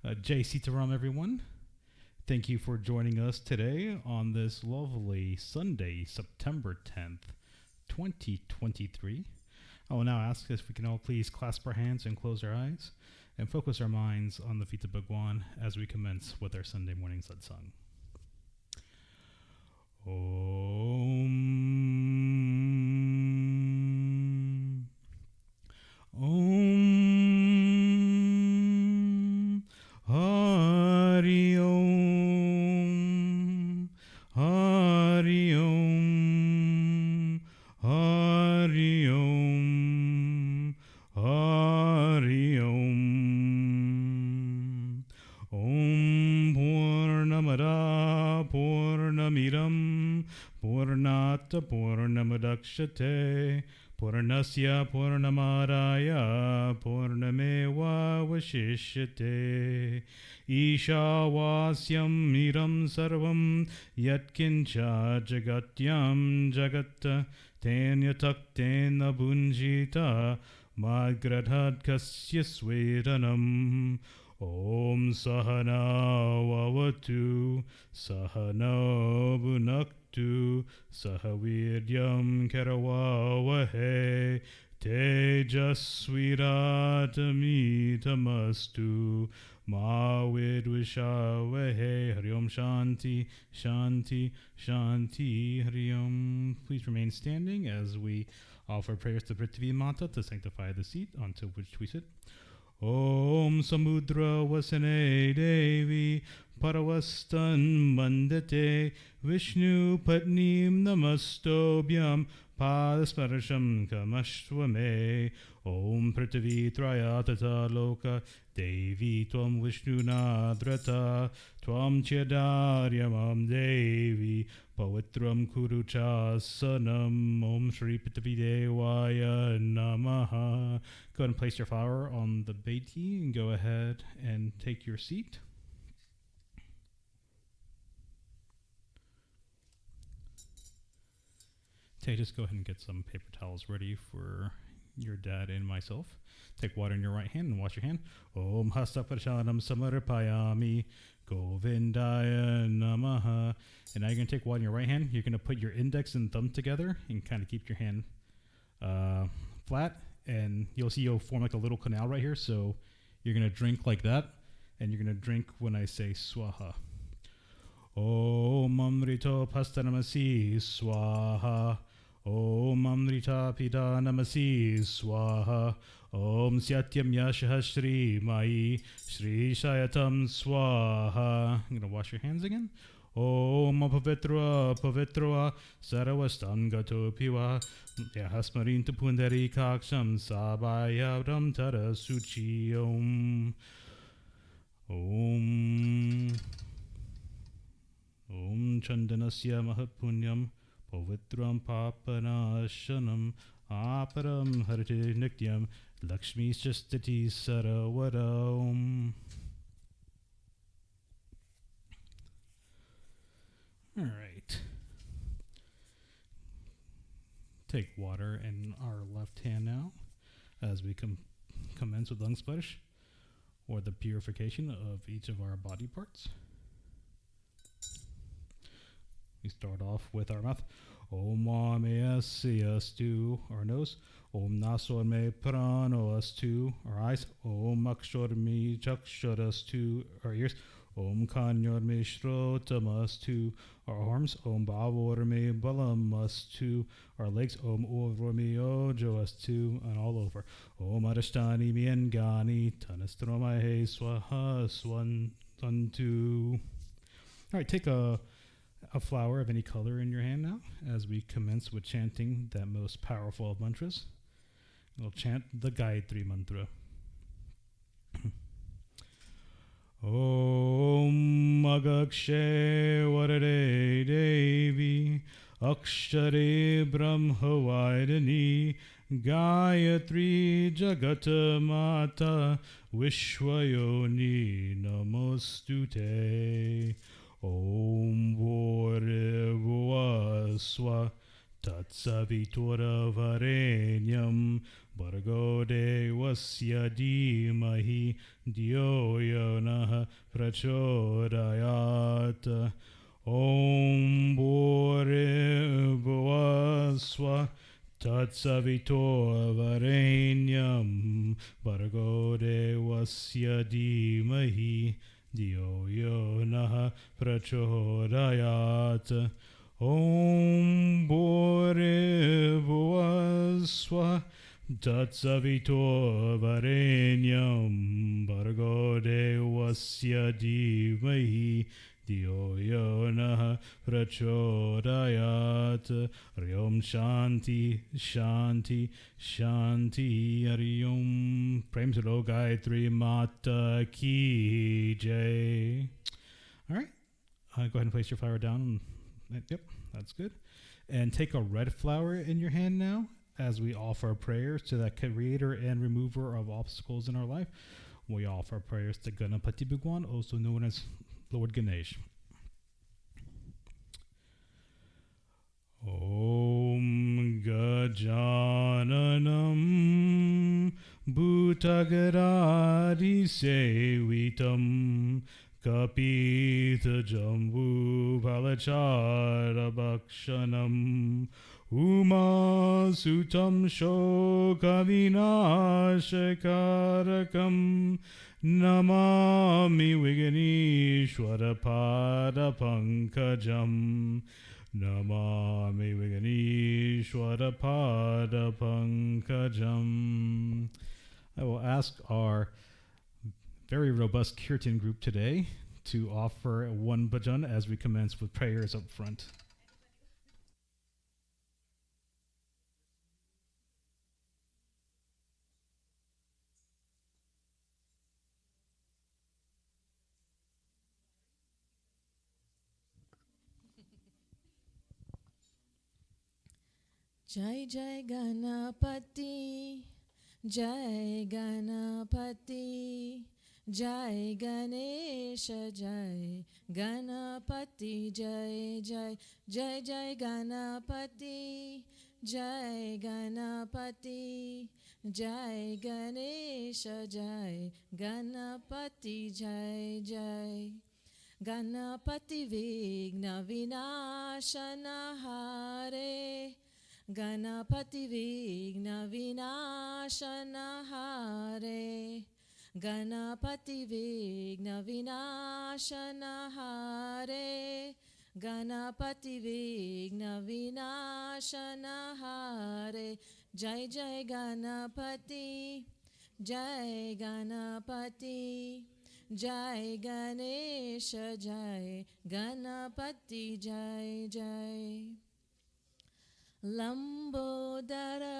Jai Sita Ram, everyone. Thank you for joining us today on this lovely Sunday, September 10th, 2023. I will now ask if we can all please clasp our hands and close our eyes and focus our minds on the feet of Bhagwan as we commence with our Sunday morning satsang. Om. Om. Hari Om. Hari Om. Hari Om. Hari Om. Om Purnamada Purnamiram Purnata Purnamadakshate Purnasya Purnamadaya Purnameva Vashishyate Ishavasyam Iram Sarvam Yatkincha Jagatyam Jagatta Tenyatak Tena Bunjita Madgradhat Kasya Svedanam Om Sahana Vavatu Sahana Bhunaktu Sahaviryam Karavavahe Tejasviratamitammastu Ma Vidvishavahe Hari Om Shanti Shanti Shanti Hari Om. Please remain standing as we offer prayers to Prithvi Mata to sanctify the seat onto which we sit. Om Samudra Vasane Devi Paravastan Mandate Vishnu Patnim Namastobhyam Padasparasham Kamashvame Om Prithvi Trayatata Loka Devi Tvam Vishnu Nadrata Tvam Chedaryamam Devi Pavitram Kuruchasanam Om Shri Prithvi Devaya Namaha. Go ahead and place your flower on the deity and go ahead and take your seat. Okay, just go ahead and get some paper towels ready for your dad and myself. Take water in your right hand and wash your hand. Om Hasta Prashanam Samarpayami Govindaya Namaha. And now you're going to take water in your right hand. You're going to put your index and thumb together and kind of keep your hand flat. And you'll see you'll form like a little canal right here. So you're going to drink like that. And you're going to drink when I say Swaha. Om Amrito Pastanamasi Swaha. Om Amrita Pida Namasi Swaha. Om Satyam Yashaha Shri Mai Shri Shayatam Swaha. I'm going to wash your hands again. Om Pavitra Pavitra Saravastam Gato Piva Yahasmarinta Pundari Kaksham Sabayavram Tara Suchi Om. Om Om Chandanasya Mahapunyam Pavitram Papanashanam Aparam Harite Nityam Lakshmi Shastati Saravadam. All right. Take water in our left hand now as we commence with lung splash or the purification of each of our body parts. We start off with our mouth. Om me astu, our nose. Om nasor me prano astu, our eyes. Om akshor me chaksharastu, our ears. Om kanyor me shrotamastu, our arms. Om bhavor me balamastu, our legs. Om ovro me ojoastu, and all over. Om adashtani me engani, tanastromahe swaha swantantu. All right, take a flower of any color in your hand now as we commence with chanting that most powerful of mantras. We'll chant the Gayatri mantra. Om Agakshe Varade Devi Akshare Brahmavaidani Gayatri Jagata Mata Vishwayoni Namostute. Om Bore Bhuva Swa Tatsavitura varenyam Bhargo devasya dhimahi Dhyo yo prachodayat. Om Bhuribhuvaswa Tatsavitur Varenyam Bhargo devasya dhimahi Dhyo yo prachodayat. Om Bhuribhuvaswa Tatsavitur Varenyam Bhargo devasya dhimahi Dhyo yo prachodayat. Om Shanti Shanti Shanti Hari Om. Prem to Lo Gayatri Mata Ki Jai. All right, go ahead and place your flower down. Yep, that's good. And take a red flower in your hand now as we offer prayers to the creator and remover of obstacles in our life. We offer prayers to Ganapati Bhagwan, also known as Lord Ganesh. Om Gajananam Bhutagaradi Sevitam Kapita Jambu Palachara Bhakshanam Uma Sutam Shoka Vinashakarakam Namami Viganishwara Pada Pankajam. Namami Viganishwara Pada Pankajam. I will ask our very robust Kirtan group today to offer one bhajan as we commence with prayers up front. Jai Jai Ganapati, Jai Ganapati, Jai Ganesha, Jai Ganapati, Jai Jai, Jai Jai Ganapati, Jai Ganapati, Jai Ganesha, Jai Ganapati, Jai Jai. Ganapati Vigna Vinashana Hare, Ganapati Vigna Vinashana Hare, Ganapati Vigna Vinashana Hare, Ganapati Vigna Vinashana Hare. Jai Jai Ganapati, Jai Ganapati, Jai Ganesha, Jai Ganapati, Jai Jai. Lambodara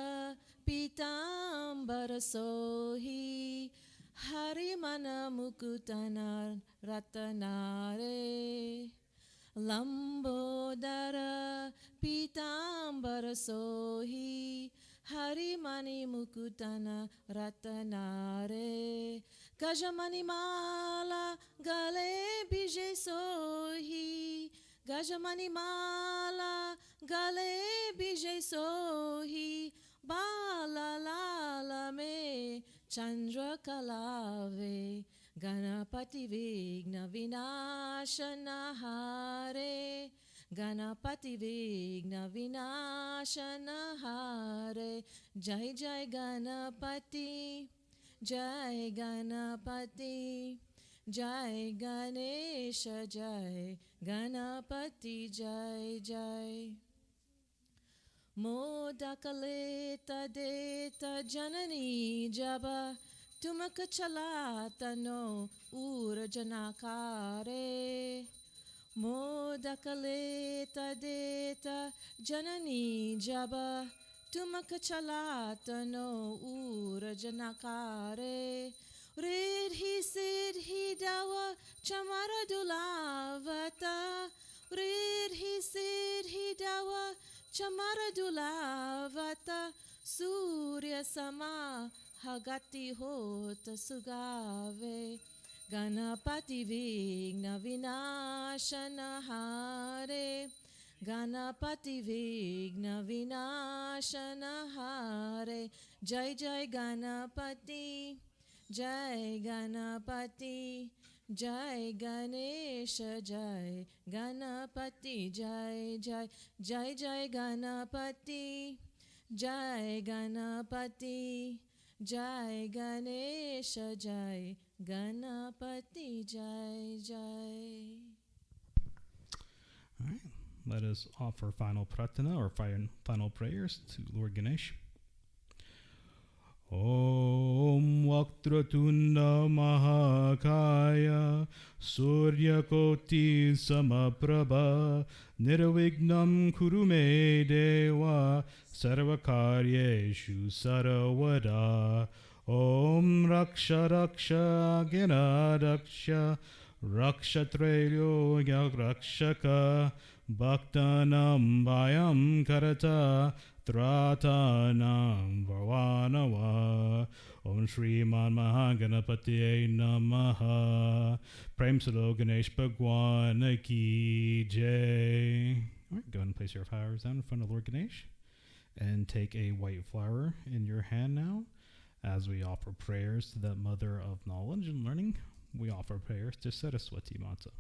Pitambara Sohi Harimana Mukutana Ratanare. Lambodara Pitambara Sohi Harimani Mukutana Ratanare. Gajamani Mala Gale Bije Sohi, Gajamani Mala Gale Bije Sohi, Bala Lala Me Chandra Kalave, Ganapati Vigna Vinashana Hare, Ganapati Vigna Vinashana Hare. Jai Jai Ganapati, Jai Ganapati, Jai Ganesha, Jai Ganapati, Jai Jai. Modakaleta deta janani jaba, tumaka chalata no ura janakare. Modakaleta deta janani jaba, Tumaka chalata no ura janakare. Ridhi siddhi dawa chamara dulavata. Ridhi siddhi dawa chamara dulavata. Surya sama hagati hota sugave. Ganapati vigna vinashana hare. Ganapati Vigna Vinashana Hare. Jai Jai Ganapati, Jai Ganapati, Jai Ganesha, Jai Ganapati, Jai Jai, Jai Jai Ganapati, Jai Ganapati, Jai Ganesha, Jai Ganapati, Jai Jai. All right. Let us offer final pratana or final prayers to Lord Ganesh. Om Vaktratunda Mahakaya Suryakoti Samaprabha Nirvignam Kurume Deva Sarvakaryeshu Saravada Om Raksha Raksha Gena Raksha Rakshatrelyo Rakshaka Bhaktanam Bhayam Karata Tratanam Varvanava Om Shriman Mahaganapatiye Namaha. Prem Sado Ganesh Bhagwan Ki Jai. All right, go ahead and place your flowers down in front of Lord Ganesh and take a white flower in your hand now. As we offer prayers to that mother of knowledge and learning, we offer prayers to Saraswati Mata.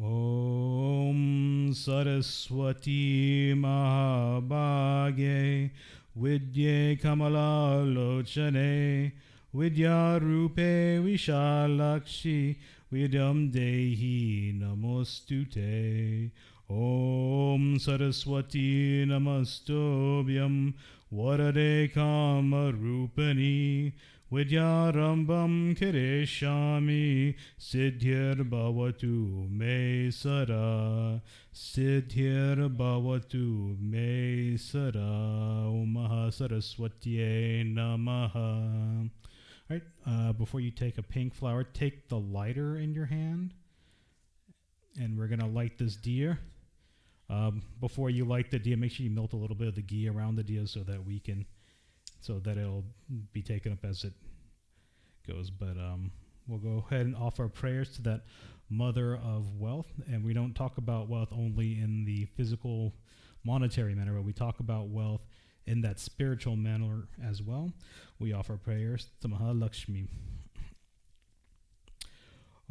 Om Saraswati Mahabhagye Vidye Kamala Lochane Vidya Rupe Vishalakshi Vidyam Dehi Namostute. Om Saraswati Namastobhyam Varade Kama Rupani Vidyarambam Kireshami Siddhir Bhavatu Me Sara Siddhir Bhavatu Me Sara. Om Maha Saraswatiye Namaha. All right, before you take a pink flower, take the lighter in your hand, and we're going to light this diya. Before you light the diya, make sure you melt a little bit of the ghee around the diya so that it'll be taken up as it goes. But we'll go ahead and offer prayers to that mother of wealth. And we don't talk about wealth only in the physical, monetary manner, but we talk about wealth in that spiritual manner as well. We offer prayers to Mahalakshmi.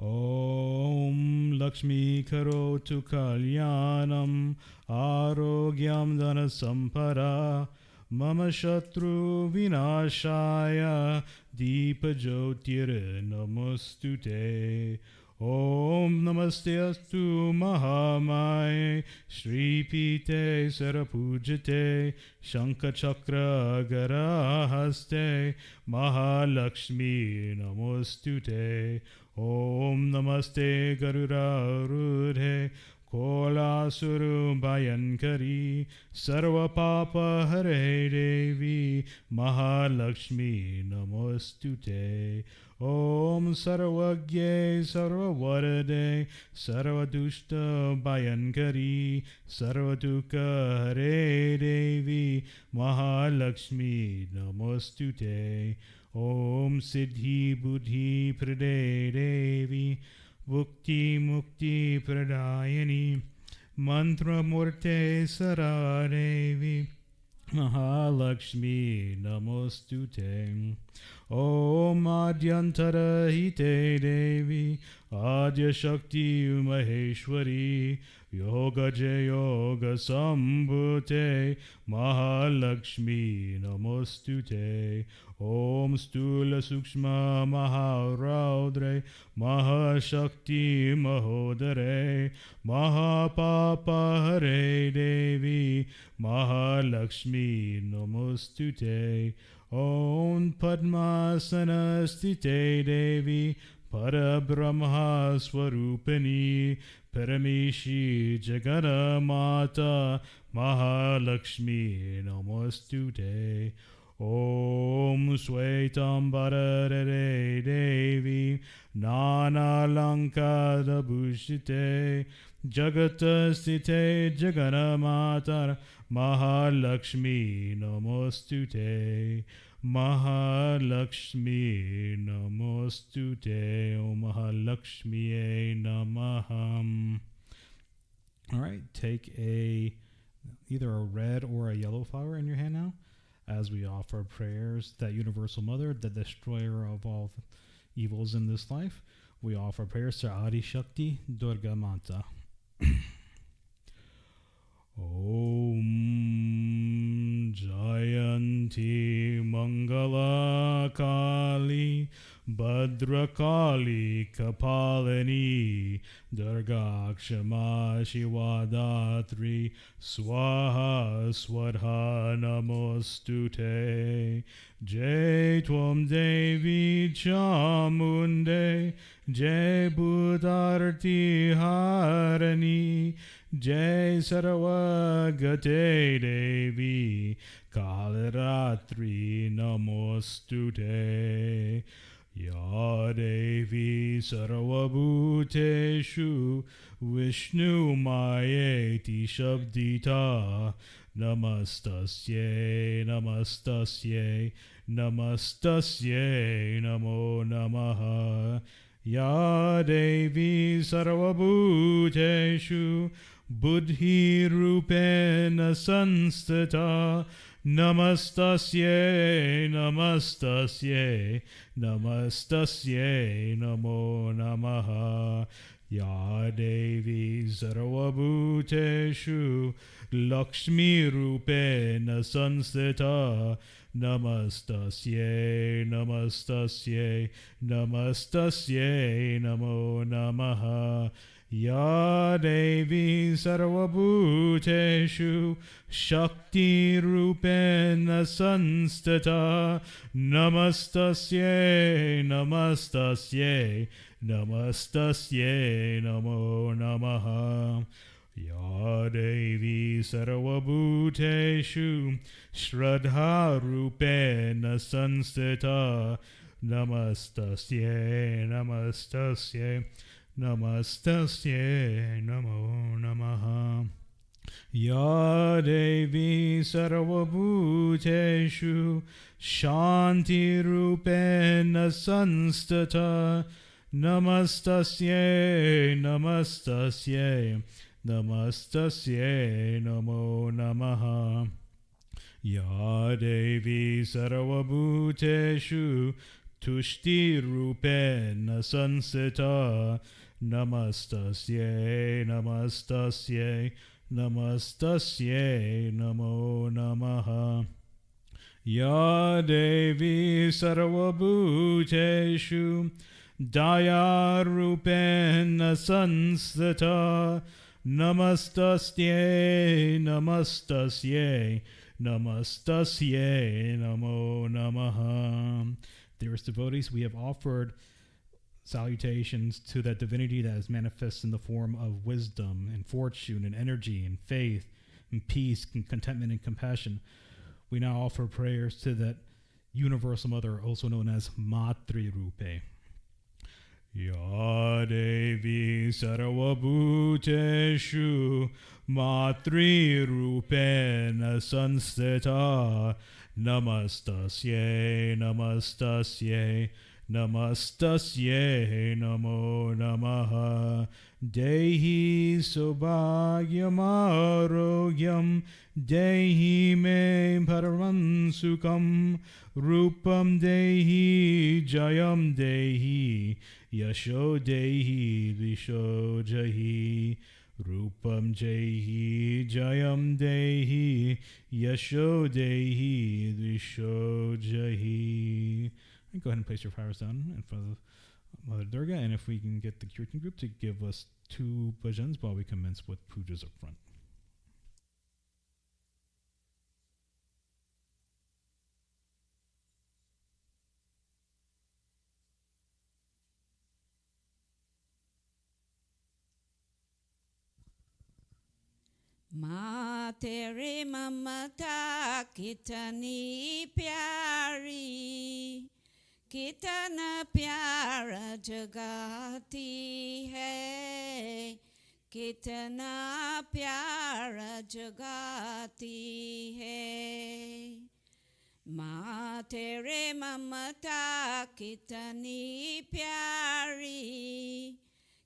Om Lakshmi Karotu Kalyanam Arogyam Dana Sampara Mama Shatru Vinashaya Deepa Jyotir Namostute. Om Namaste Astu Mahamaya Shri Pite Sarapujate Shankha Chakra Garahaste Mahalakshmi Namostute. Om Namaste Garuda Rudhe Kola Suru Bhayankari Sarva Papa Hare Devi Mahalakshmi Namostute. Om Sarvagye Sarvavarade Sarvadushta Bhayankari Sarvadukha Hare Devi Mahalakshmi Namostute. Om Siddhi Buddhi Prade Devi Bhukti Mukti Pradayani Mantra Murte Saradevi Mahalakshmi Namostute. Om Adyantara Hite Devi Adya Shakti Maheshwari Yoga Yoga Sambhute Mahalakshmi Namostute. Om Stula Sukshma Maharaudre Mahashakti Mahodare Mahapapa Hare Devi Mahalakshmi Namostute. Om Padmasana Stite Devi Parabrahma Swarupani Paramishi Jagana Mata Mahalakshmi Namostute. Om Swaitam Bharare Devi Nana Lankada Bhushite Jagata Site Jagana Mata Mahalakshmi Namostute. Mahalakshmi Namostute. Om Mahalakshmi Namaha. All right, take either a red or a yellow flower in your hand now, as we offer prayers that Universal Mother, the destroyer of all evils in this life. We offer prayers to Adi Shakti Durga Mata. Om Jayanti Mangala Kali Bhadrakali Kapalini Durga Kshama Shivadatri Swaha Swadha Namostute Jai Tvam Devi Chamunde Jai Buddharti Harani Jai Saravagate Devi Kalaratri Namostute Ya Devi Sarvabhuteshu Vishnu Mayeti Shabdita Namastasye Namastasye Namastasye Namo Namaha Ya Devi Sarvabhuteshu Buddhi Rupena Sanstata Namastasye Namastasye Namastasye Namo Namaha Ya Devi Sarvabhuteshu Lakshmi Rupena Sanstata Namastasye Namastasye Namastasye Namo Namaha Ya Devi Sarvabhuteshu Shakti Rupena Sanstata Namastasye Namastasye Namastasye Namo Namaha Ya Devi Sarvabhuteshu Shraddha Rupena Sanstita Namastasye Namastasye Namastasye Namo Namaha Ya Devi Sarvabhuteshu Shanti Rupena Sanstata Namastasye Namastasye Namastasye Namo Namaha Ya Devi Sarvabhuteshu Tushti Rupena Sansita Namastasye Namastasye Namastasye Namo Namaha Ya Devi Sarvabhuteshu Daya Rupena Sansita Namastasye Namastasye Namastasye Namo Namaha Dearest devotees, we have offered salutations to that divinity that is manifest in the form of wisdom and fortune and energy and faith and peace and contentment and compassion. We now offer prayers to that universal mother, also known as Matri Rupe. Ya Devi Sarvabhuteshu Matri Rupena Sanstita Namastasye Namastasye Namastasye Namo Namaha Dehi Sobhagyam Arogyam Dehi Me Param Sukham Rupam Dehi Jayam Dehi Yasho Dehi Visho Jahi Rupam Jehi Jayam Dehi Yasho Dehi Visho Jahi. And go ahead and place your flowers down in front of Mother Durga, and if we can get the Kirtan group to give us 2 bhajans while we commence with pujas up front. माँ तेरे ममता कितनी प्यारी कितना प्यारा जगाती है कितना प्यारा जगाती है माँ तेरे ममता कितनी प्यारी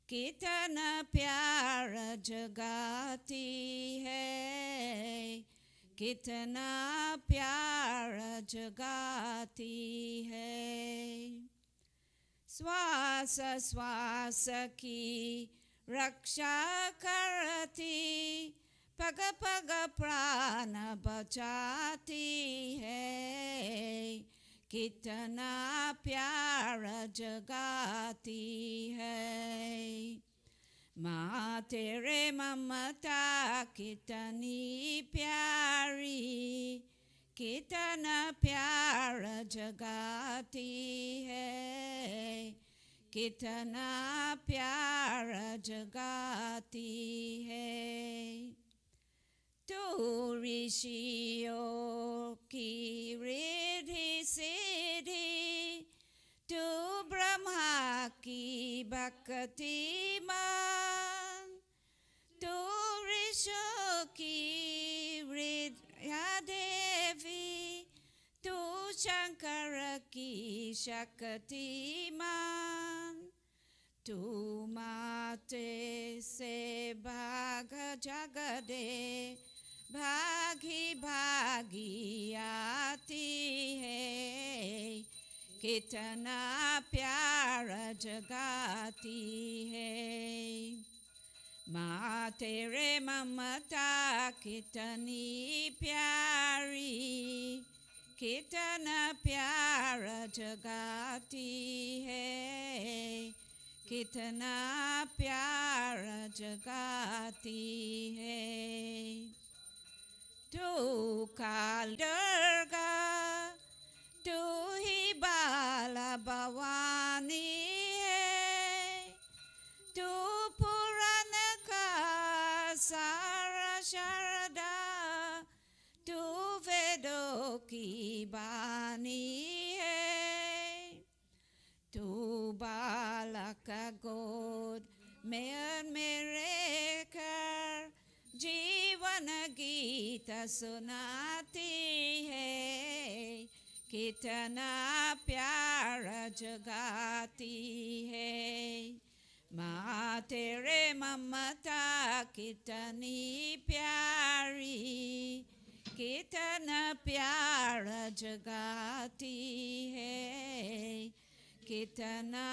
कितना प्यारा जगाती है, कितना प्यारा जगाती है। श्वास श्वास की रक्षा करती, पग पग प्राण बचाती है, कितना प्यारा जगाती है। माँ तेरे ममता कितनी प्यारी, कितना प्यारा जगाती है, कितना प्यारा जगाती है। तू ऋषियों की रिद्धि सिद्धि, तू ब्रह्मा की भक्ति मान, तू ऋषियों की विद्या देवी, तू शंकर की शक्ति मान, तू माते से भाग जगदे भागी भागी आती है, कितना प्यारा जगाती है। माँ तेरे ममता कितनी प्यारी, कितना प्यारा जगाती है, कितना प्यारा जगाती है। तू काल दुर्गा, तू ही बाला भवानी है, तू पुराण का सारा शारदा, तू वेदों की बानी है, तू बालक गोद में रहकर जीवन गीत सुनाती है, कितना प्यारा जगाती है। माँ तेरे ममता कितनी प्यारी, कितना प्यारा जगाती है, कितना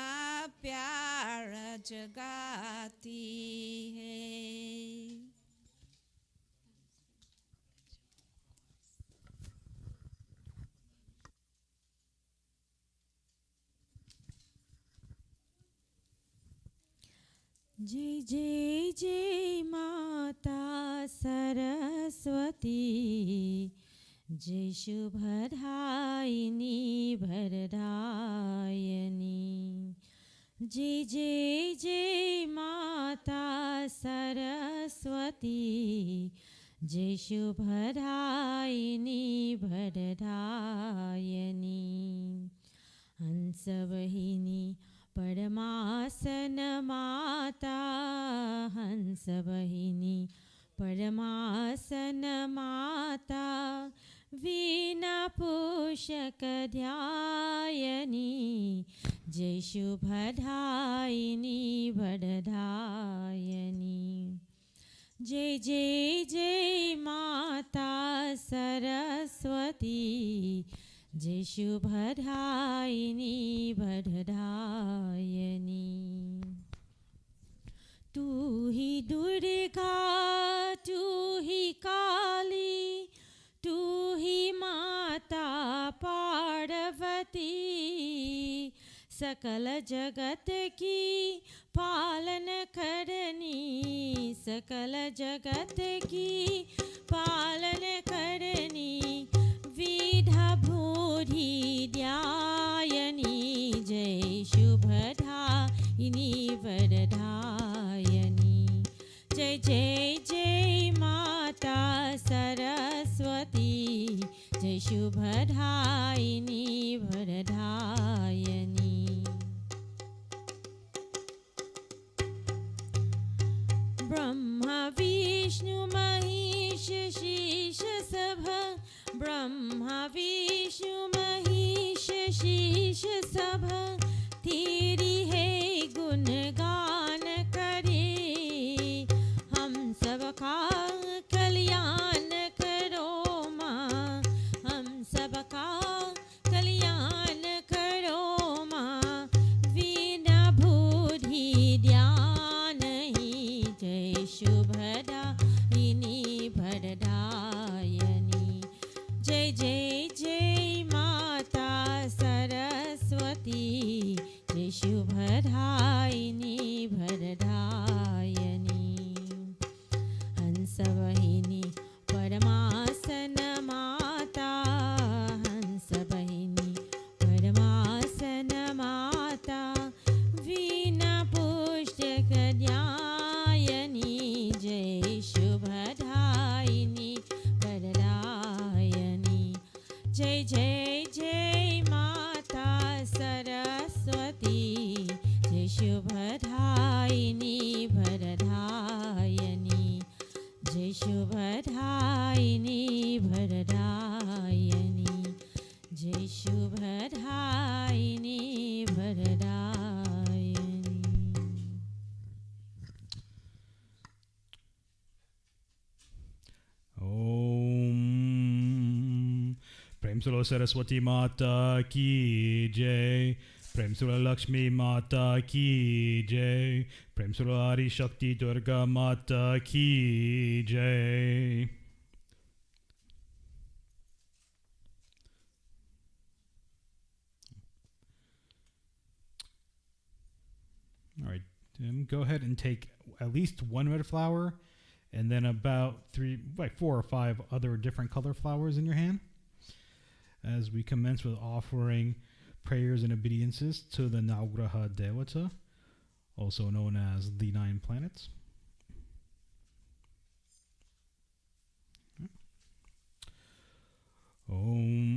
प्यारा जगाती है। जय जय जय माता सरस्वती, जय शुभदायिनी भरदायिनी, जय जय जय माता सरस्वती, जय शुभदायिनी भरदायिनी। हंसवाहिनी परमासन माता, हंसवाहिनी परमासन माता, वीणा पोषक ध्यायनी, जय शुभदायिनी वरदायिनी। जय जय जय माता सरस्वती, जय शुभदायिनी वरदायिनी। तू ही दुर्गा, तू ही काली, तू ही माता पार्वती, सकल जगत की पालन करनी, सकल जगत की पालन करनी, विधा भूरि ध्यायनी, जय शुभदायिनी वरदायिनी। जय जय जय माता सरस्वती, जय शुभदायिनी वरदायिनी। ब्रह्मा विष्णु महेश शीश सभ, ब्रह्मा विष्णु महेश शीश सभ, तेरी है गुणगान जय जय माता सरस्वती जय शुभदायिनी वरदायिनी जय शुभदायिनी वरदायिनी जय शुभदायिनी वरदायिनी. Om Prem Sula Saraswati Mata Ki Jai. Prem Sula Lakshmi Mata Ki Jai. Prem Sula Adi Shakti Durga Mata Ki Jai. All right, go ahead and take at least one red flower and then about 4 or 5 other different color flowers in your hand as we commence with offering prayers and obediences to the Navagraha Devata, also known as the 9 planets. Om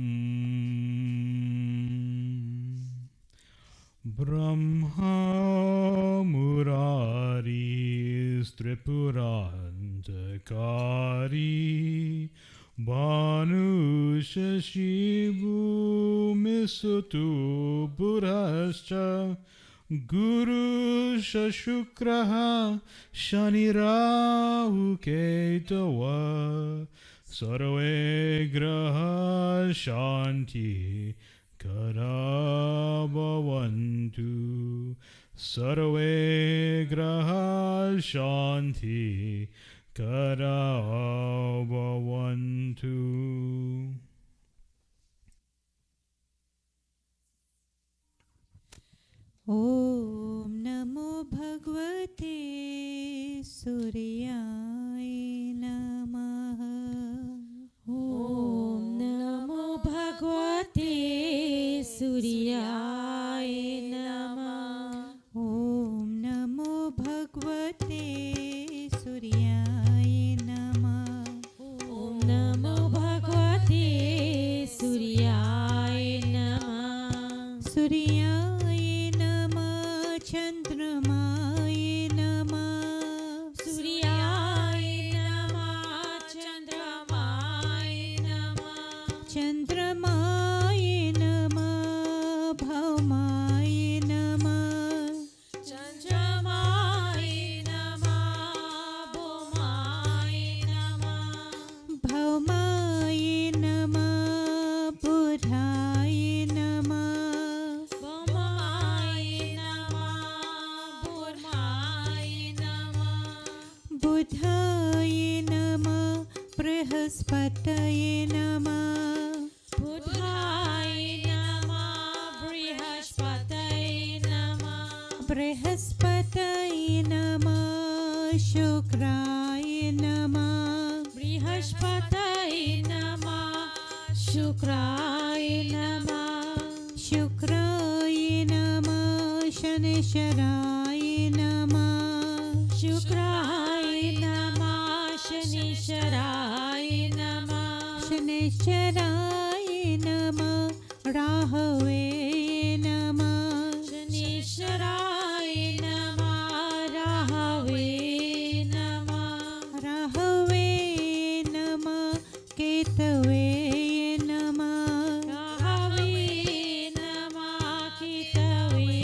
Brahma Murari Tripurandakari Banu Shashibu Misutu Burascha Guru Shashukraha Shanirahu Ketava Sarve Graha Shanti Karabhavantu Sarve Graha Shanti Karabhavantu. Om Namo Bhagavate Suryaya Namaha. Om Namo Bhagavate Suryaya Namah. Om Namo Bhagavate Suryaya Namah. Om Namo Bhagavate Suryaya Namah. Suryaya Namah Chandramaya Namah. Suryaya Namah Chandramaya Namah. Chandramaya Namah Bhaumaya Namah. Chandramaya Namah Bhumaya Namah. Bhaumaya Namah Buddhaya Namah. Bhumaya Namah Bhumaya Namah. Buddhaya Namah Brihaspataya Namah. Buddhaya Namah Brihaspataya Namah. Brihaspataya Namah Shukraya Namah. Brihaspataya Namah Shukraya Namah. Shukraya Namah Shanisharaya Namah. Shukraya Namah Shanisharaya Namah. Shanisharaya Namah Rahave Namah. Shanisharaya Namah Rahave Namah. Rahave Namah Ketave Namah. Rahave Namah Kitave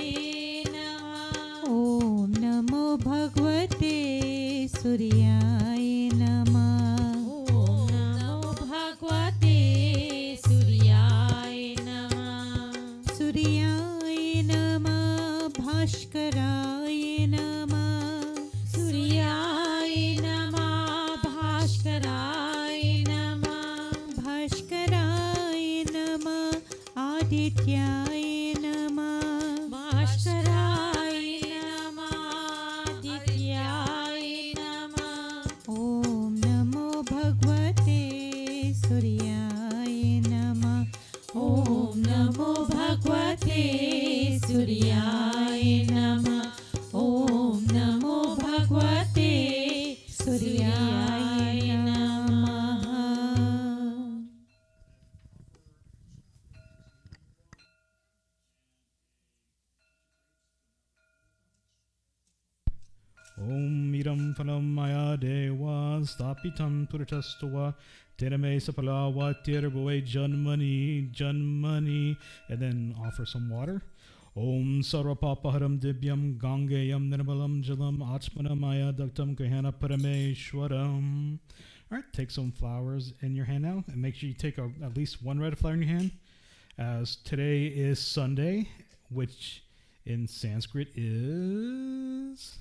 Namah. Om Namo Bhagavate Suryaya Namah. Om Namo Bhagavate Suryaya Namah. Suryaya Namah Bhaskaraya Namah. Suryaya Namah Bhaskaraya Namah. Bhaskaraya Namah Adityaya Namah. Bhaskaraya Namah Dityaya Namah. Om Namo Bhagavate Suryaya Namah. Om Namo Bhagavate Suryaya Namah. Om Namo Bhagavate Suryaya Namah. idam phalam maya deva stapitam puritastva Terame sapalawa tirabue janmani, and then offer some water. Om Sarvapapaharam Dibyam Gangayam Nirmalam Jalam Achmanamaya Daktam Kahana Parameshwaram. Alright, take some flowers in your hand now, and make sure you take at least one red flower in your hand, as today is Sunday, which in Sanskrit is...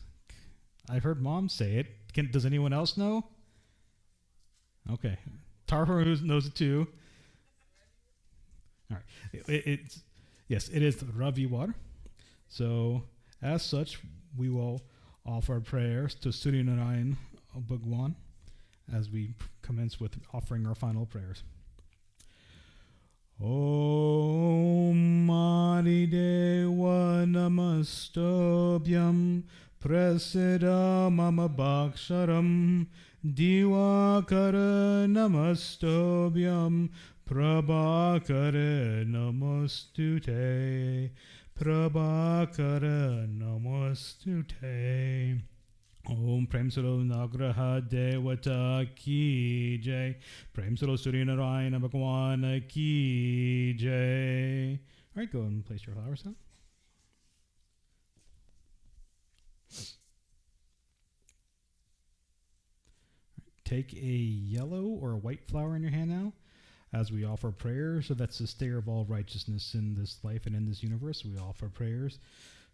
I've heard Mom say it. Does anyone else know? Okay. Tara knows it too. All right. Yes, it is Ravivar. So, as such, we will offer prayers to Surya Narayan Bhagwan as we commence with offering our final prayers. Om Adideva Namastobhyam Prasida Mama Bhaksharam Diwakara Namastobhyam Prabhakara Namostute Prabhakara Namostute Om Prem Suro Navagraha Devata Ki Jai Prem Suro Surya Narayana Bhagwan Ki Jai. Alright, go and place your flowers down. Take a yellow or a white flower in your hand now as we offer prayers. So that's the stayer of all righteousness in this life and in this universe. We offer prayers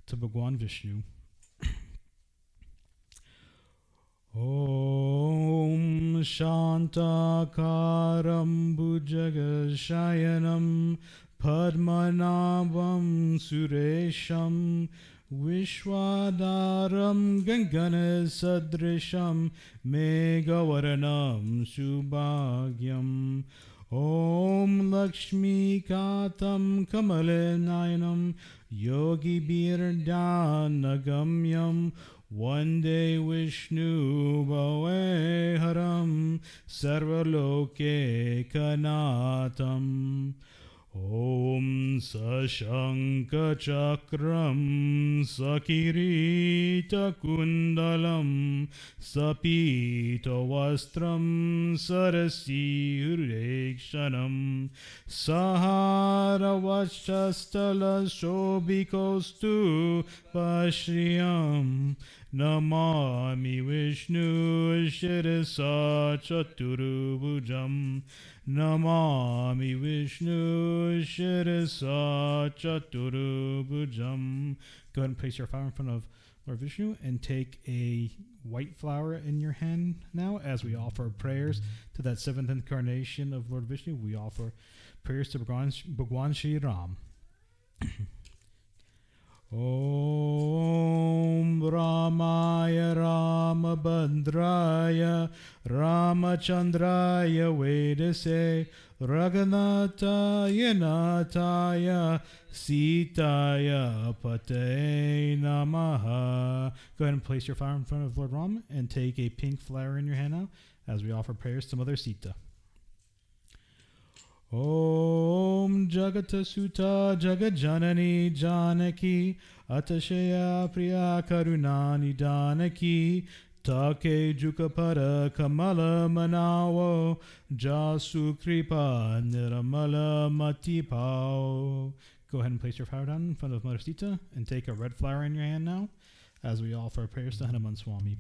to Bhagwan Vishnu. Om Shantakaram Bhujagashayanam Padmanabam Suresham Vishwadaram Gangana Sadrisham Megavaranam Subhagyam Om Lakshmi Katam Kamalanayam Yogi Birdanagamyam Vande Vishnu Bhaveharam Sarvaloke Kanatam Om Sashanka Chakram Sakirita Kundalam Sapita Vastram Sarasi Hrikshanam Sahara Vachastala Shobikostu Pashriyam Namami Vishnu Shirasa Chaturubhujam Namami Vishnu Shirasa Chaturubhujam. Go ahead and place your flower in front of Lord Vishnu and take a white flower in your hand now as we offer prayers to that seventh incarnation of Lord Vishnu. We offer prayers to Bhagwan Shri Ram. Om Ramaya Ramabhadraya Ramachandraya Vedase Raghunataya Nataya Sitaya Pate Namaha. Go ahead and place your flower in front of Lord Ram and take a pink flower in your hand now as we offer prayers to Mother Sita. Om Jagata Sutta Jagajanani Janaki Atashaya Priya Karunani Danaki Take Jukapada Kamala Manawo Jasu Kripa Niramala Matipao. Go ahead and place your flower down in front of Mother Sita and take a red flower in your hand now as we offer prayers to Hanuman Swami.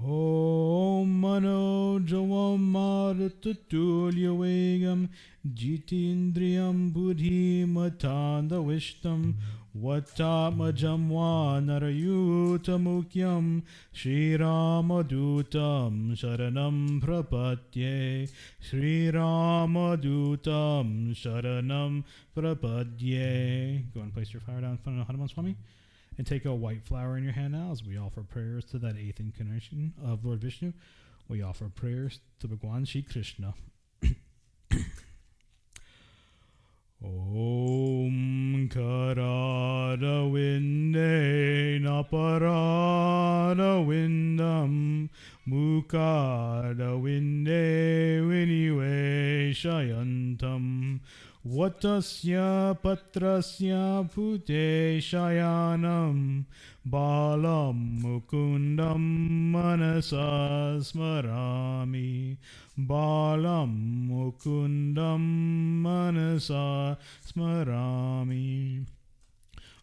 Om Mano Javam Maratutulya Vegam Jitindriyam Buddhi Matanda Vishtam Vatamajamva Narayuta Mukyam Shri Ramadutam Sharanam Prapatye Shri Ramadutam Sharanam Prapatye. Go and place your flower down in front of Hanuman Swami. And take a white flower in your hand now as we offer prayers to that eighth incarnation of Lord Vishnu. We offer prayers to Bhagwan Shri Krishna. Om Karada Vinde Naparada Vindam Mukada Vinde Vinive Shayantam Shantam Vatasya Patrasya Pute Shayanam Balam Mukundam Manasa Smarami Balam Mukundam Manasa Smarami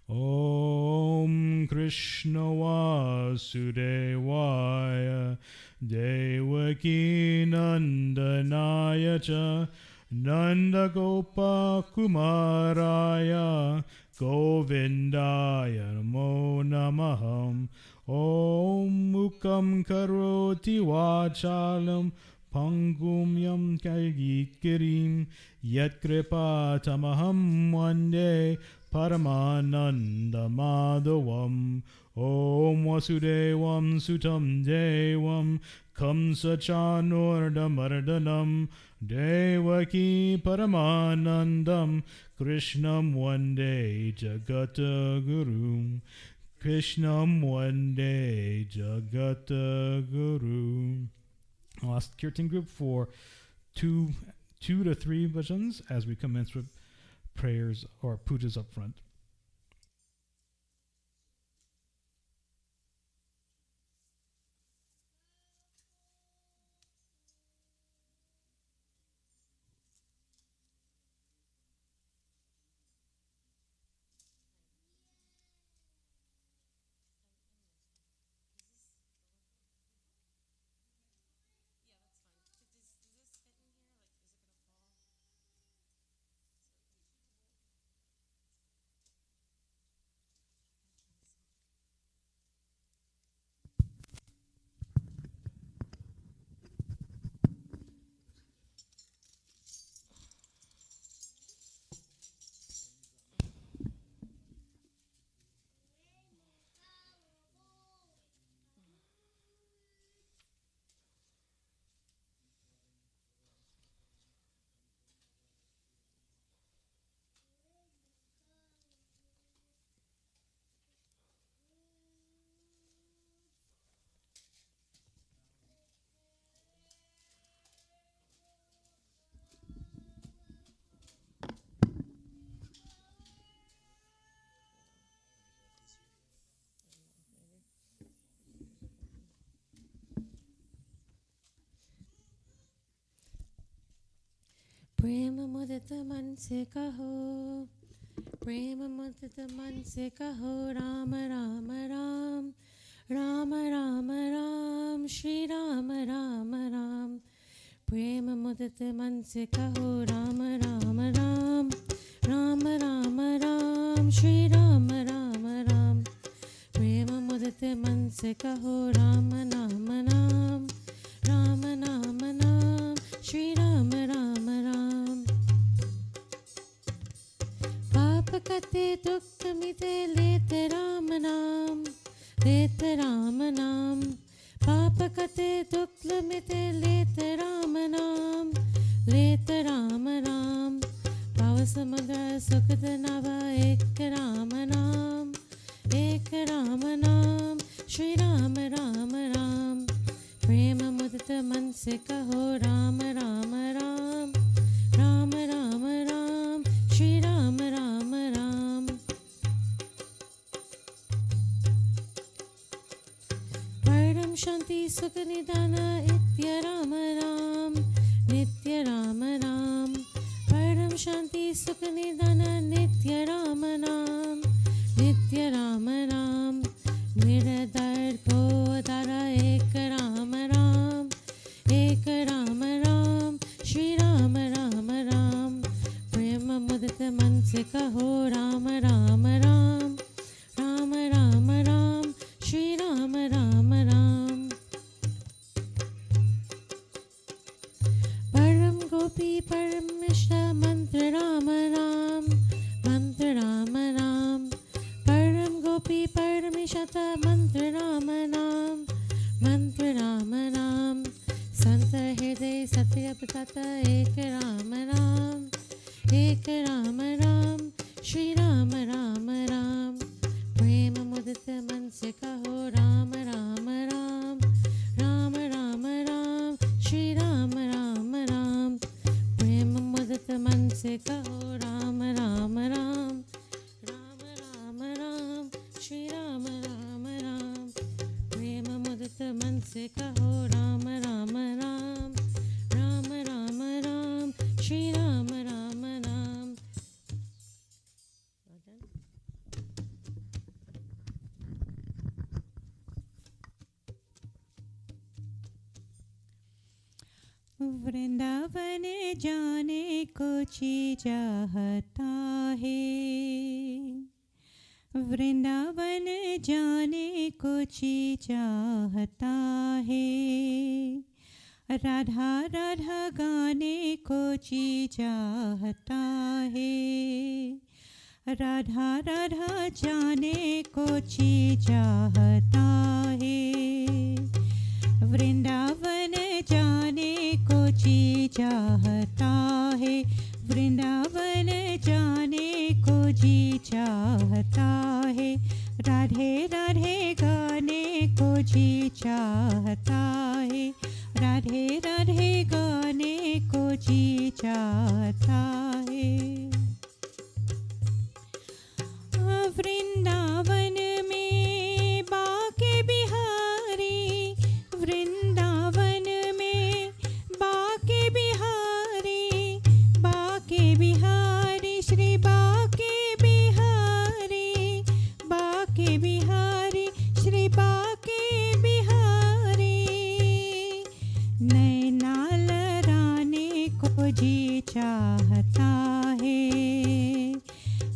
Om Krishna Vasudevaya Devaki Nandanaya Cha Nanda Gopa Kumaraya Govindaya Namo Namaham Om Mukam Karoti Vachalam Pangum Yam Kalgitkirim Yat Kripa Tamaham Vande Paramananda Madhavam Om Vasudevam Sutam Devam Kamsa Chanurdamardanam Devaki Paramanandam Krishnam Vande Jagata Guru Krishnam Vande Jagata Guru. I'll ask the Kirtan group for two to three bhajans as we commence with prayers or pujas up front. प्रेम मुदित मन से कहो, प्रेम मुदित मन से कहो, राम राम राम राम राम राम श्री राम राम राम। प्रेम मुदित मन से कहो, राम राम राम राम राम राम श्री राम राम राम। प्रेम मुदित मन से कहो, राम नाम नाम राम नाम नाम श्री राम राम राम। पाप कते दुख मिटे लेते राम नाम, लेते राम नाम। पाप कते दुख मिटे लेते राम नाम, लेते राम राम। पाव समुद्र सुखद नव एक राम नाम, एक राम नाम श्री राम राम राम। प्रेम मुदित मन से कहो, राम राम राम राम राम राम श्री राम राम राम। परम शांति सुख निदान नित्य राम राम, नित्य राम राम। परम शांति सुख निदान नित्य राम नाम, नित्य राम राम। निर्दर को दारा एक राम राम, एक राम राम श्री राम राम राम। प्रेम मुदित मन से कहो, राम राम राम राम राम राम श्री राम राम राम। परम गोपी परम मिश्र मंत्र राम राम, मंत्र राम राम। परम गोपी परमिशत मंत्र राम नाम, मंत्र राम नाम। संत हृदय सत्य तत एक राम राम, एक राम राम श्री राम राम राम। प्रेम मुदित मन से कहो, राम राम राम राम राम राम श्री राम राम राम। प्रेम मुदित मन से कहो राम राम राम, राम राम राम, श्री राम राम राम। प्रेम मुदित मन से कहो राम राम राम, राम राम राम, श्री राम राम राम। वृंदावन जाने को जी चाहता है, वृंदावन जाने को जी चाहता है। राधा राधा गाने को जी चाहता है, राधा राधा जाने को जी चाहता है। वृंदावन जाने को जी चाहता है, वृंदावन जाने को जी चाहता है। राधे राधे गाने को जी चाहता है, राधे राधे गाने को जी चाहता है। वृंदावन में बाके बिहारी, वृंदावन में बाके बिहारी, बाके बिहारी, श्री बाके बिहारी, बाके बिहारी, श्री बाके बिहारी। नैना लराने को जी चाहता है,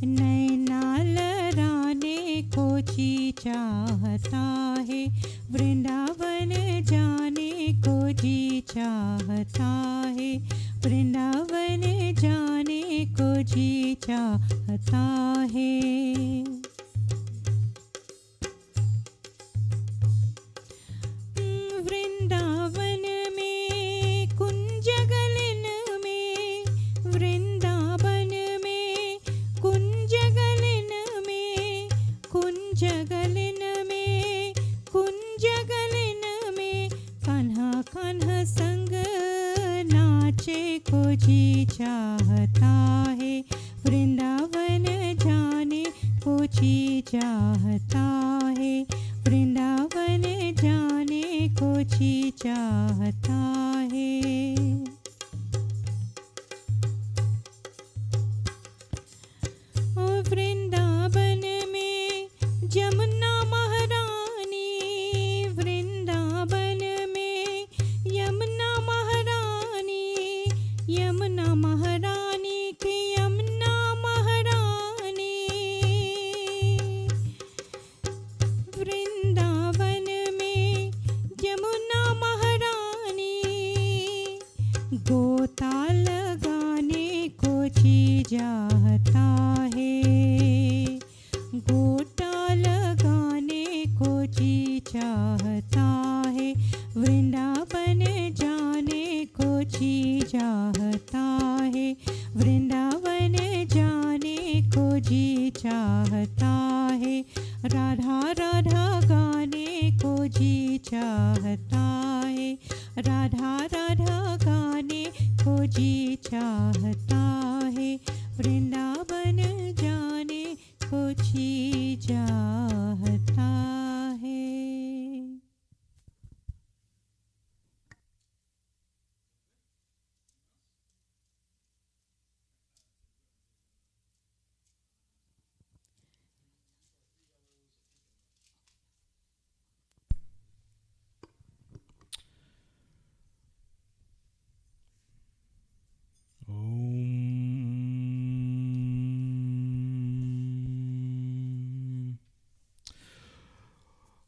नैना लराने को जी चाहता है। वृंदावन जाने को जी चाहता है, वृंदावन जाने को जी चाहता है। वृंदावन में कुंज गलन में, वृंदावन में कुंज गलन में, कुंज गलन में, कुंज गलन में। कान्हा कान्हा संग नाचे को जी चाहता है, वृंदावन जाने को जी चाहता है, वृंदावन जाने को जी चाहता है। वृंदावन में जमुना महारानी, वृंदावन में यमुना महारानी, यमुना महारानी की यमुना महारानी। वृंदावन में यमुना महारानी, गोता लगाने को जी चाहता है, गोता लगाने को जी चाहता है। वृंदावन जाने को जी चाहता है, वृंदावन जाने को जी चाहता है। राधा राधा गाने को जी चाहता है, राधा राधा गाने को जी चाहता है। वृंदावन जाने को जी चाहता है।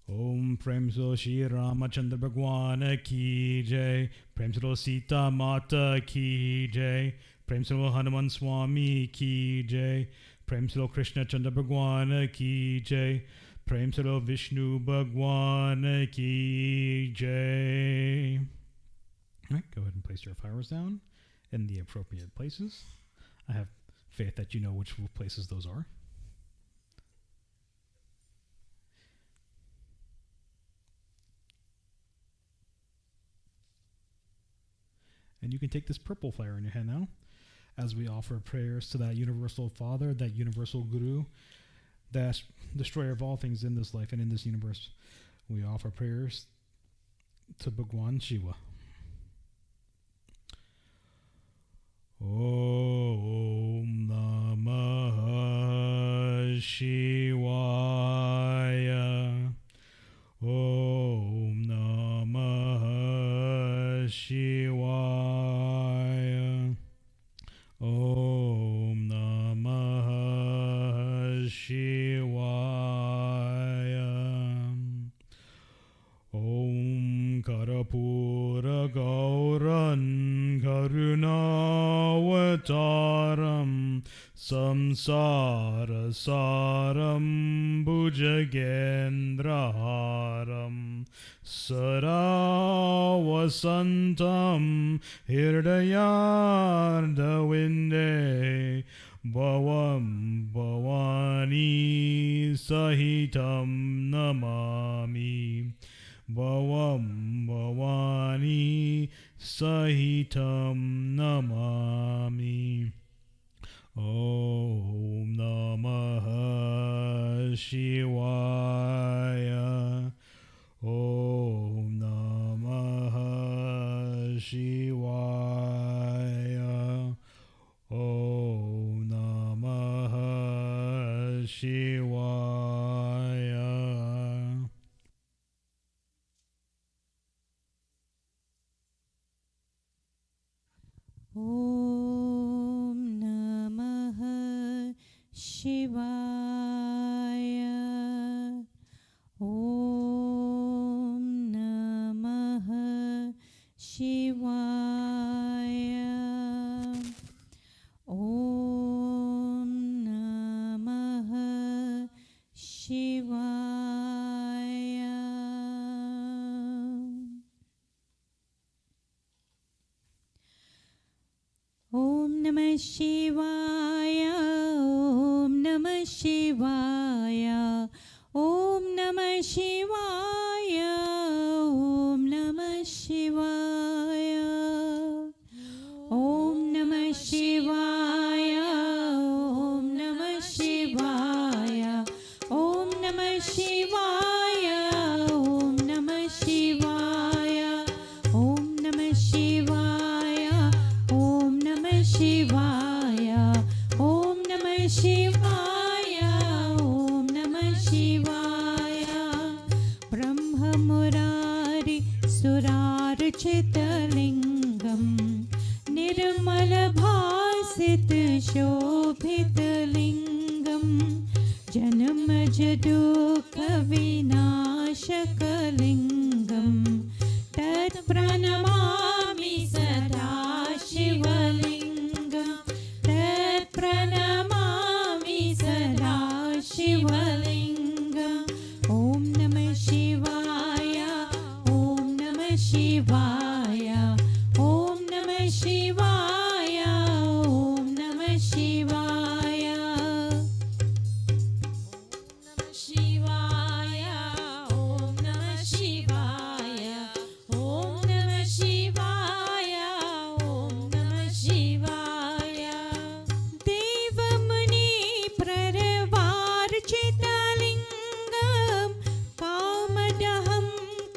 ओम प्रेम से श्री रामचंद्र भगवान की जय, प्रेम से सीता माता की जय, प्रेम से हनुमान स्वामी की जय, प्रेम से कृष्ण चंद्र भगवान की जय, प्रेम से विष्णु भगवान की जय. All right, go ahead and place your flowers down in the appropriate places. I have faith that you know which places those are. And you can take this purple flower in your hand now. as we offer prayers to that universal Father, that universal Guru, that destroyer of all things in this life and in this universe. We offer prayers to Bhagwan Shiva. Om Namah Shivaya. Om Namah Shivaya. Om Namah Shivaya. Om Karapura Gauran Karunavataram Samsara Saram Bhujagendraharam Saravasantam Hirdayardavinde Bhavam Bhavani Sahitam Namami Bhavam Bhavani Sahitam Namami. Om Namah Shivaya. Om Namah Shivaya. Om Namah Shivaya. Om Namah Shivaya. Om Namah Shivaya. Om Namah Shivaya. Om Namah Shivaya. Om Namah Shivaya. Om Namah Shivaya. Om Namah Shivaya. Om Namah Shivaya. Om Namah Shivaya. Om Namah Shivaya. Om Namah Shivaya. Om Namah Shivaya. Om Namah Shivaya. Om Namah Shivaya. Om Namah Shivaya. Brahma Murari Surarchitalingam Nirmal Bhasit Shobhitalingam Janam Jadukha Vinashakalingam Tat Pranamami Sada Shivalingam Tat Pranamami Sada Shivalingam. Om Namah Shivaya. Om Namah Shivaya. Om Namah Shivaya. Om Namah Shivaya. Om Namah Shivaya. Om Namah Shivaya. Om Namah Shivaya. Devamuni Praravarchitalingam Kamadaham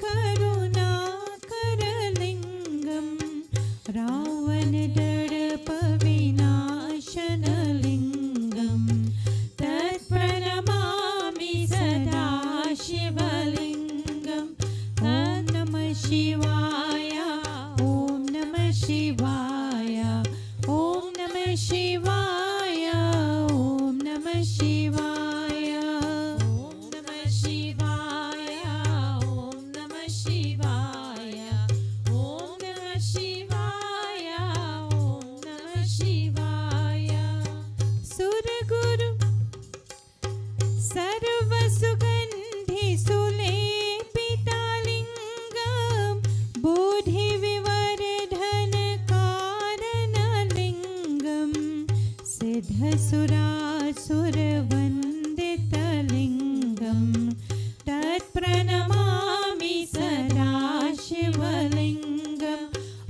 Karunakaralingam Ravanadadapa Vinashanalingam Tat Pranamami Sada Shivalingam. Om Namah Shivaya. Om Namah Shivaya. Om Namah Shivaya. Om Namah Shivaya. Om Namah Shivaya. Om Namah Shivaya. Om Namah Shivaya. Om Namah Shivaya. Suraguru Sarva Sugandhi Sulephitalingam Bodhi Vivardhana Karanalingam Siddha Surasura Vanditalingam Tat Pranamami Sada Shivalingam.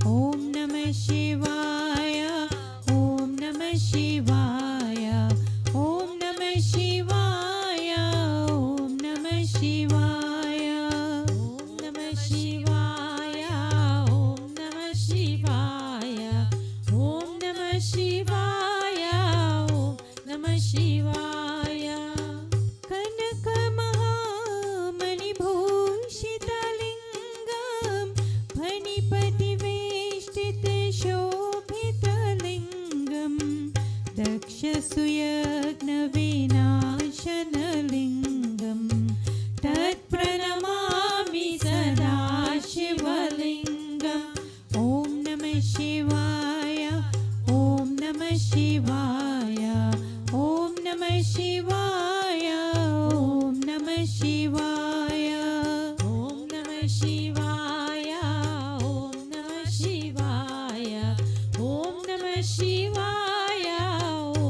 Om Namah Shivaya. Om नमः शिवाय कनकमहामणिभूषितलिङ्गं फणिपतिवेष्टितशोभितलिङ्गं दक्षसुयज्ञविनाशनलिङ्गं तत्प्रणमामि सदा शिवलिङ्गम् ॐ नमः शिवाय ॐ नमः शिवाय ॐ नमः शिवाय ॐ नमः शिवाय ॐ नमः शिवाय ॐ नमः शिवाय ॐ नमः शिवाय ॐ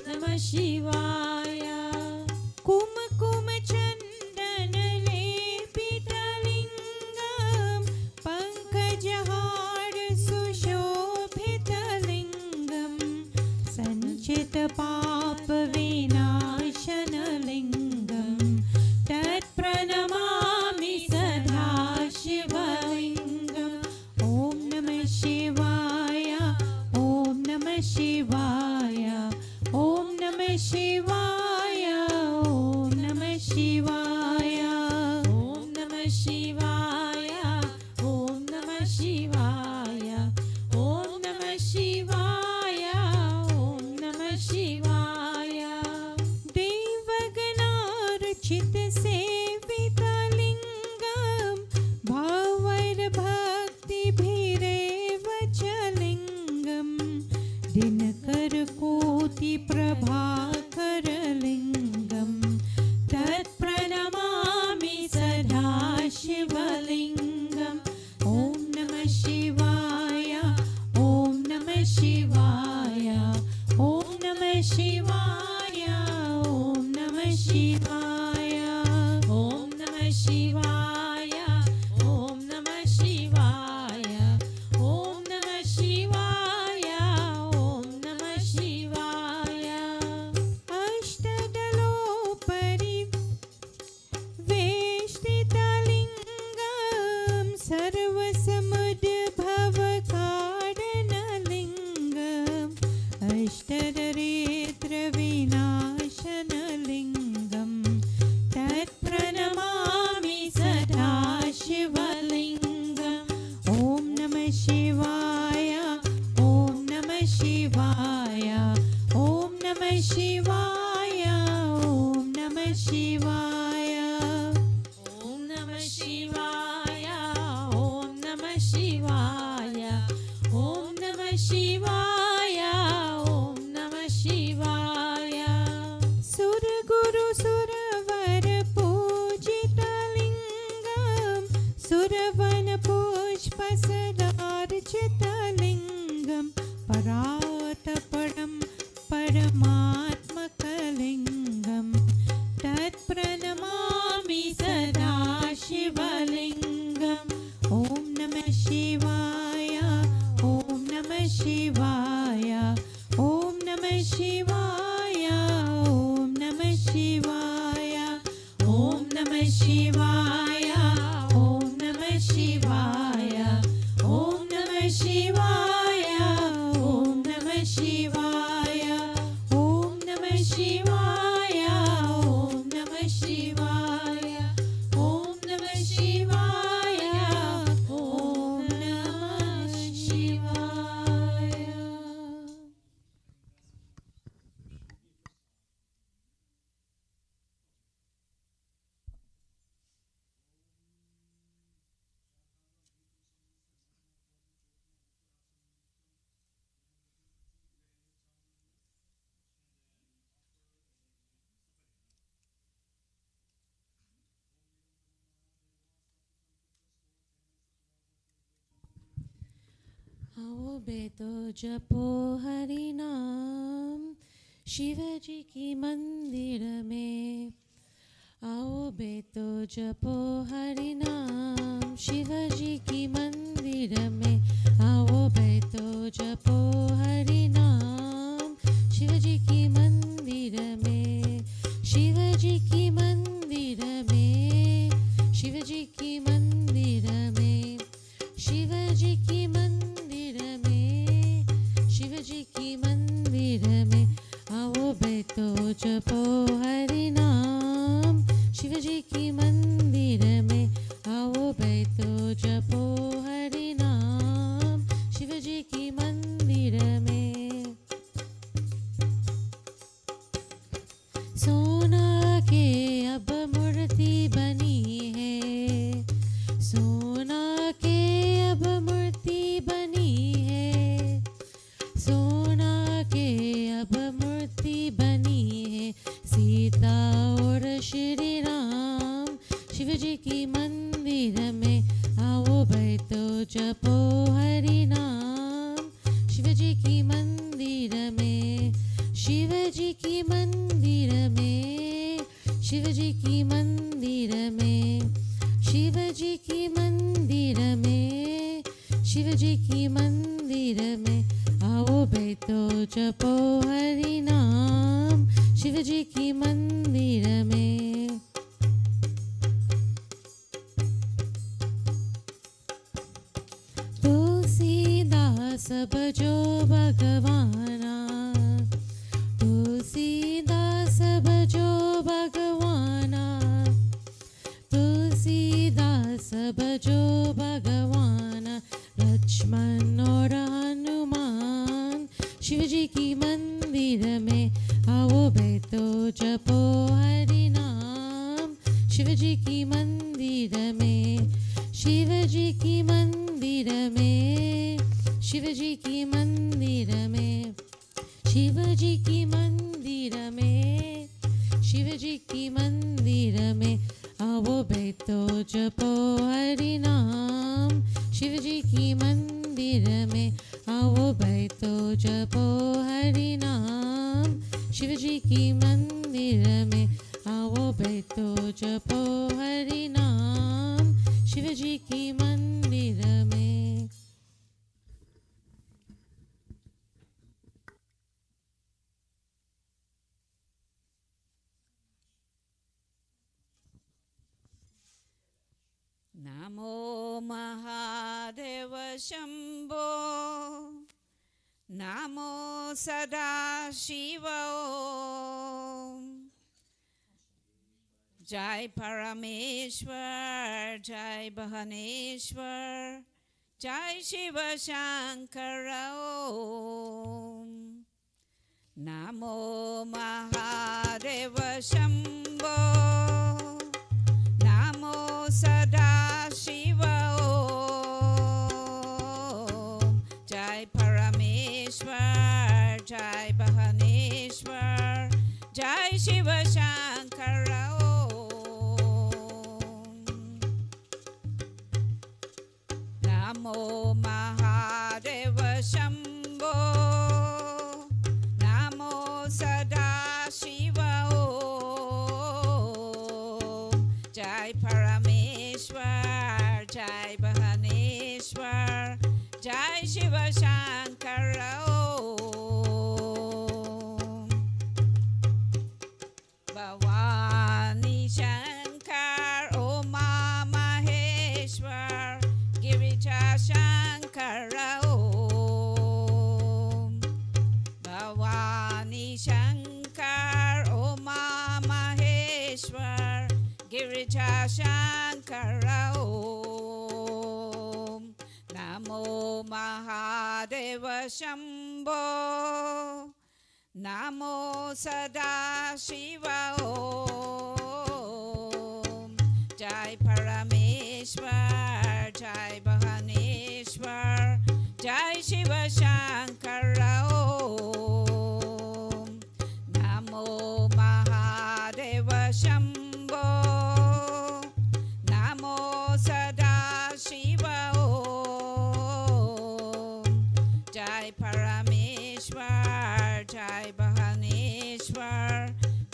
नमः शिवाय कुमकुमचन्दनलेपितलिङ्गं पङ्कजहार सुशोभितलिङ्गं सञ्चितपापविनाशनलिङ्गं तत्प्रणमामि सदा शिवलिङ्गम् ॐ नमः शिवाय ॐ नमः शिवाय ॐ नमः शिवाय ॐ नमः शिवाय ॐ नमः शिवाय ॐ नमः शिवाय ॐ नमः शिवाय ॐ नमः शिवाय देवगणार्चितसेवितलिङ्गं भावैर्भक्तिभिरेव च लिङ्गं दिनकरकोटिप्रभाकरलिङ्गं तत्प्रणमामि सदा शिवलिङ्गम् ॐ नमः शिवाय ॐ नमः शिवाय ॐ नमः शिवाय ॐ नमः शिवाय ॐ नमः शिवाय ॐ नमः शिवाय ॐ नमः शिवाय ॐ नमः शिवाय अष्टदलोपरि वेष्टितलिङ्गं सर्वसमुद्भवकारणलिङ्गम् अष्टदरिद्रविनाशनलिङ्गं तत्प्रणमामि सदा शिवलिङ्गम् ॐ नमः शिवाय ॐ नमः शिवाय ॐ नमः शिवाय ॐ नमः शिवाय ॐ नमः शिवाय ॐ नमः शिवाय ॐ नमः शिवाय ॐ नमः शिवाय सुरगुरुसुरवर पूजितलिङ्गं सुरवनपुष्पसदार्चितलिङ्गं परातपरं परमात्मकलिङ्गं तत्प्रणमामि सदा शिवलिङ्गम् ॐ नमः शिवाय ॐ नमः शिवाय ॐ नमः शिवाय ॐ नमः शिवाय ॐ नमः शिवाय ॐ नमः शिवाय ॐ नमः शिवाय ॐ नमः शिवाय ॐ नमः शिवाय ॐ नमः शिवाय ॐ नमः शिवाय ॐ नमः शिवाय आओ बेटो जपो हरि नाम शिव जी की मंदिर में आओ बेटो जपो हरि नाम शिव जी की मंदिर में आओ बेटो जपो हरि नाम शिव जी की मंदिर में शिव जी की मंदिर में शिव जी की मंदिर में शिव जी की मंदिर में शिव जी की मंदिर में आओ बेटो जपो हरि नाम शिव जी की मंदिर में आओ बैठो जपो हरि नाम शिव जी की मंदिर में सोना के अब मूर्ति बनी है सोना के अब मूर्ति बनी है सोना के अब मूर्ति बनी है सीता और श्री राम शिव जी की मंदिर में आओ बैठो जपो हरि नाम शिव जी की मंदिर में शिव जी की मंदिर में शिव जी की मंदिर में शिव जी की मंदिर में शिव जी की मंदिर में आओ बैठो जपो हरि नाम शिव जी की मंदिर में तुलसीदास भजो भगवाना तुलसीदास भजो भगवाना तुलसीदास भजो भगवाना लक्ष्मण और हनुमान शिव जी की मंदिर में आओ बैठो जपो हरि नाम शिव जी की मंदिर में शिव जी की मंदिर में शिव जी की मंदिर में शिव जी की मंदिर में शिव जी की मंदिर में आओ बैठो जपो हरि नाम शिव जी की मंदिर में आओ बैठो जपो हरि नाम शिव जी की मंदिर में आओ बैठो जपो हरि नाम शिव जी की मंदिर में नमो महादेव शंभो नमो सदा शिव ओम जय परमेश्वर जय बहनेश्वर जय शिव शंकर ओम नमो महादेव शंभो नमो सदा शिव ओम जय परमेश्वर जय बहनेश्वर जय शिव शंकर ओम नमो महादेव शंभो नमो सदा शिव ओम जय परमेश्वर जय बहनेश्वर जय शिव शंकर ओम भवानी शंकर उमा महेश्वर गिरिजा शंकर ओम भवानी शंकर उमा महेश्वर गिरिजा शंकर ओम नमो महादेव शंभो नमो सदा शिव ओम जय परमेश्वर जय बहनेश्वर जय शिव शंकर ओम नमो महादेव शंभो नमो सदा शिव ओम जय परमेश्वर जय बहनेश्वर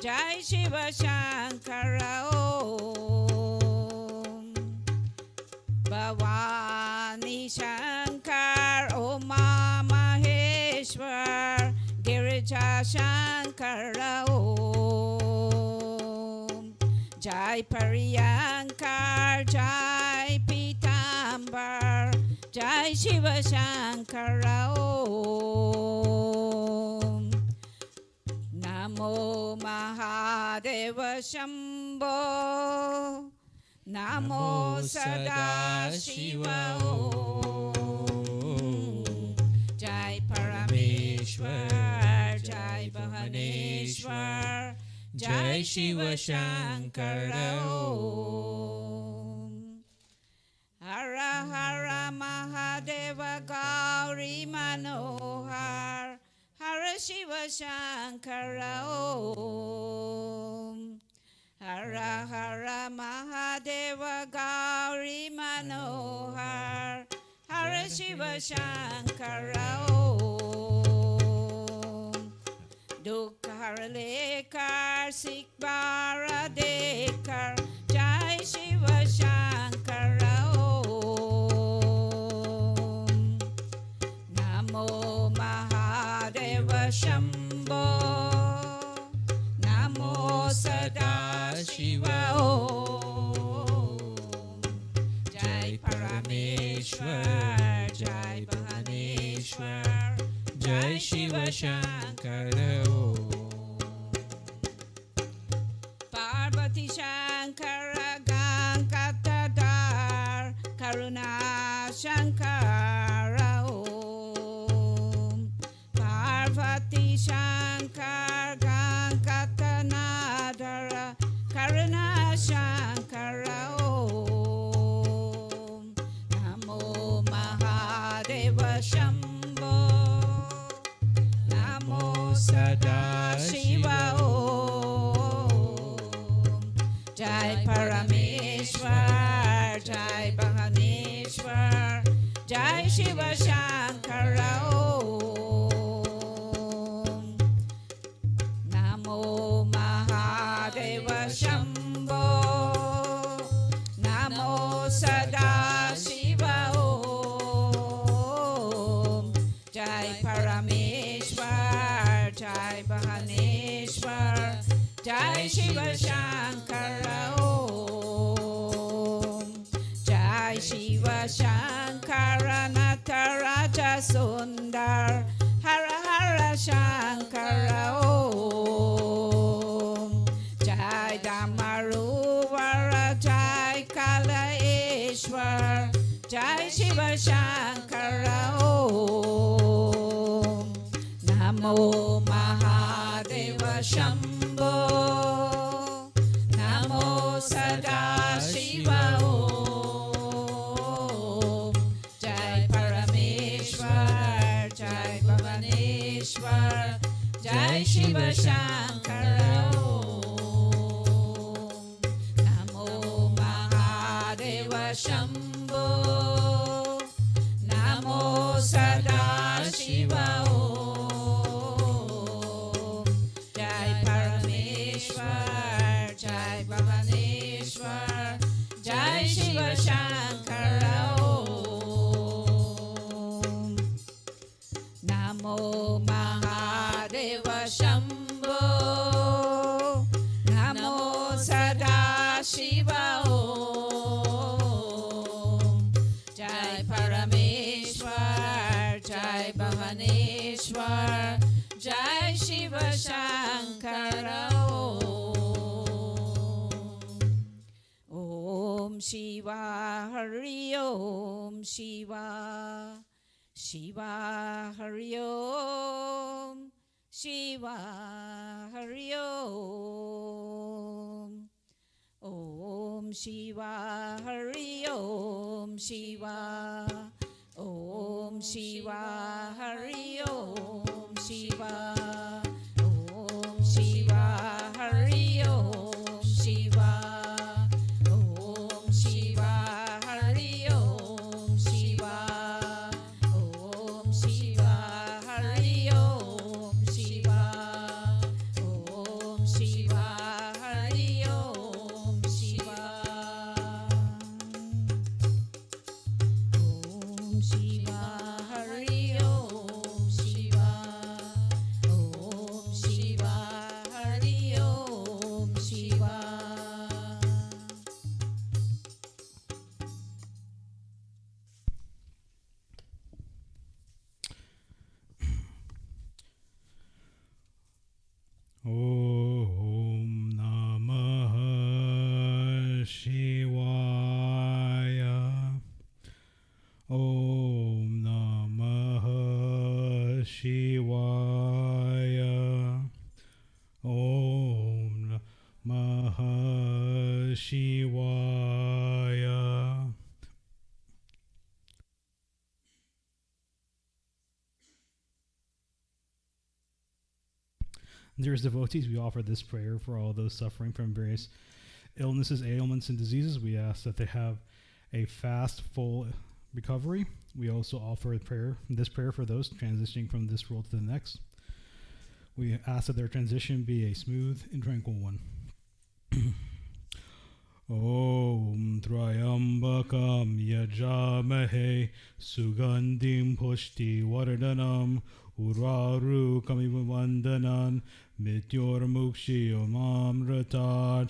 जय शिव शंकर ओम भवानी शंकर उमा महेश्वर गिरिजा शंकर ओम जय परियंकर जय पीतांबर जय शिव शंकर ओम Namo Mahadeva Shambho. Namo Sada Shiva Om. Jai Parameshwar, Jai Bhuvaneshwar, Jai Shiva Shankara Om. Hara Hara Mahadeva Gauri Manohar, Hara Shiva Shankara Om. Hara Hara Mahadeva Gauri Manohar, Hara Shiva Shankara Om. Dukha Hara Lekar Sikbara Dekar, Jai Shiva Shankara Om. Namo Mahadeva Shambho. Namo Sada Shiva Om. Jai Parameshwar, Jai Bhuvaneshwar, Jai Shiva Shankara Om. Parvati Shankara Gankatadar, Karuna Shankara Om. Parvati Shankar Gankatanadara, Karuna Shankara Om. Namo Mahadeva Shambho. Namo Sada Shiva Om. Jai Parameshwar, Jai Bhuvaneshwar, Jai Shiva Shankara Om. Namo Mahadeva Shambho. Namo Sada Shiva Om. Jai Parameshwar, Jai Bhuvaneshwar, Jai Shiva Shankara Om. Jai Shiva Shankara Nataraja Sundar, Hara Hara Shankara Om. Jai Dhammaruvara, Jai Kalaeshwar, Jai Shiva Shankara Om. Namo Mahadeva Shambho. Namo Sada Shiva Om. Jai Parameshwar, Jai Bhuvaneshwar, Jai Shiva Shankara Om. Namo Mahadeva Shambho. Namo Sada Shiva Om. Jai Parameshwar, Jai Bhuvaneshwar, Jai Shiva Shankara Om. Namo Mahadeva Shambho. Namo Sada Shiva Om. Jai Parameshwar, Jai Bhuvaneshwar, Jai Shiva Shankara Om. Om Shiva Hari Om Shiva. Shiva Hari Om. Shiva Hari Om. Om Shiva Hari Om Shiva. Om Shiva Hari Om Shiva. Om Shiva Hari Om Shiva. Om Shiva Hari Om Shiva. Om Shiva Hari Om Shiva. Om Shiva Hari Om Shiva. Om Shiva Hari Om Shiva. Dearest devotees, we offer this prayer for all those suffering from various illnesses, ailments, and diseases. We ask that they have a fast, full recovery. We also offer this prayer for those transitioning from this world to the next. We ask that their transition be a smooth and tranquil one. Om Trayambakam Yajamahe Sugandim Pushti Vardhanam Uraru Kamivandanan Mityormukshi Omamratat.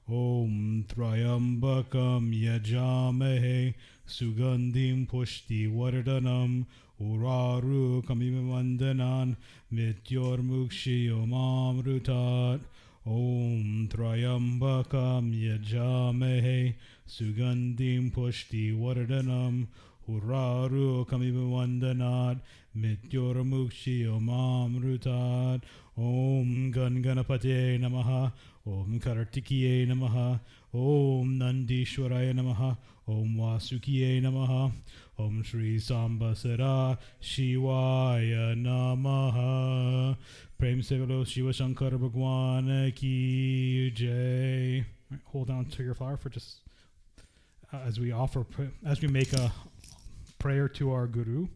Om Trayambakam Yajamahe Sugandim Pushti Vardhanam Uraru Kamivandanan Mityormukshi Omamrutat. Om Trayambakam Yajamahe Sugandim Pushti Vardhanam Uraru Kamivandanat Mityormukshi Omamrutat. Om Ganganapate Namaha. Om Kartikiye Namaha. Om Nandishwaraya Namaha. Om Vasukiye Namaha. Om Shri Sambasara Shivaya Namaha. Prem se bolo Shiva Shankar Bhagwan ki jai. Right, hold on to your flower for just as we make a prayer to our guru.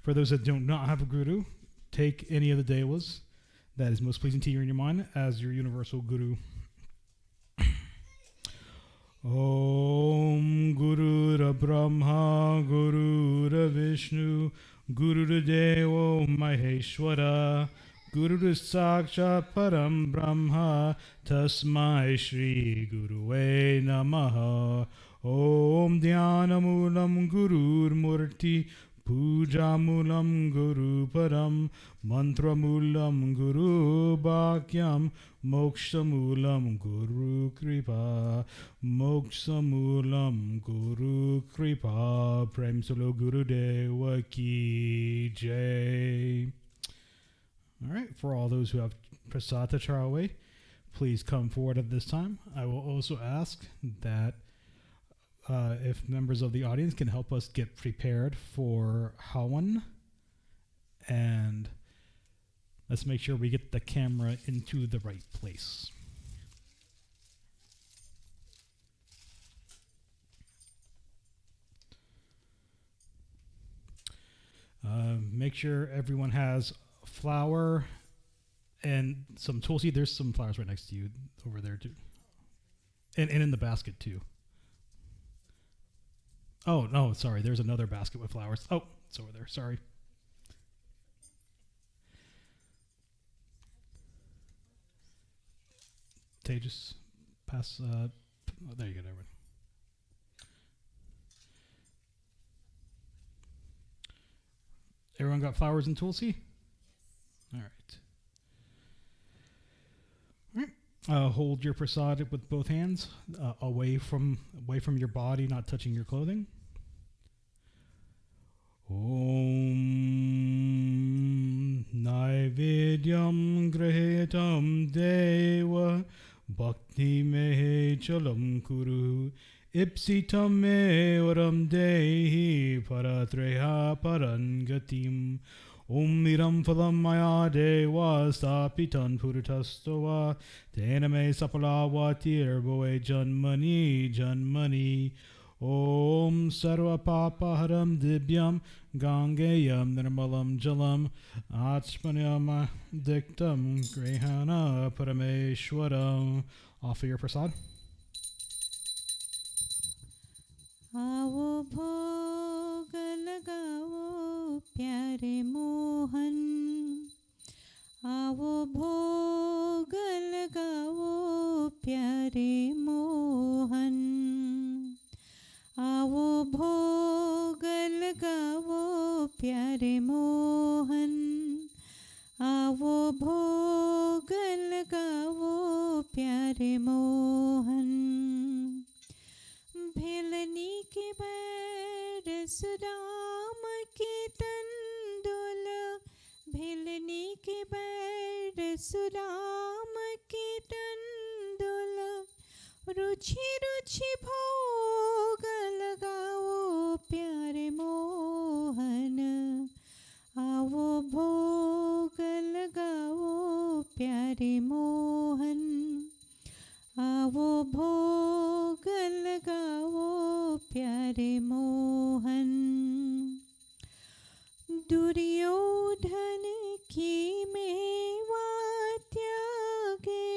For those that do not have a guru, take any of the devas that is most pleasing to you in your mind as your universal guru. Om Guru Brahma Guru Vishnu Guru Devo Maheshwara Guru Sakshat Param Brahma Tasmai Shri Guruve Namaha. Om Dhyanamoolam Gurur Murti Pujamulam Guru Param Mantramulam Guru Bhakyam Mokshamulam Guru Kripa Mokshamulam Guru Kripa. Prem Solo Guru Deva Ki Jai. All right, for all those who have prasad to try away, please come forward at this time. I will also ask that if members of the audience can help us get prepared for Hawan, and let's make sure we get the camera into the right place. Make sure everyone has flower and some tulsi. There's some flowers right next to you over there too, and in the basket too. Oh no, sorry, there's another basket with flowers. Oh, it's over there, sorry. Tejas, pass, oh, there you go, everyone. Everyone got flowers and tulsi? All right. Hold your prasad with both hands away from your body, not touching your clothing. Om Naivedyam Grahetam Deva Bhakti Mehe Chalam Kuru Ipsitam Me Varam Dehi Paratreha Parangatim. Om Niram Phalam Maya Deva Sapitan Purutastava Tena Me Sapalavatir Boe Janmani Janmani. Om Sarva Papa Haram Dibyam Gangayam Nirmalam Jalam Achmanyam Diktam Grihana Parameshwaram. Offer your prasad. आओ भोग लगाओ प्यारे मोहन, आओ भोग लगाओ प्यारे मोहन, आओ भोग लगाओ प्यारे मोहन, आओ भोग लगाओ प्यारे मोहन। भेलनी के बैर सुदाम के तंदुल, भेलनी के बैर सुदाम के तंदुल, रुचि रुचि भोग लगाओ प्यारे मोहन, आओ भोग लगाओ प्यारे मोहन आवो भोग लगाओ प्यारे मोहन दुर्योधन की मेवा त्यागे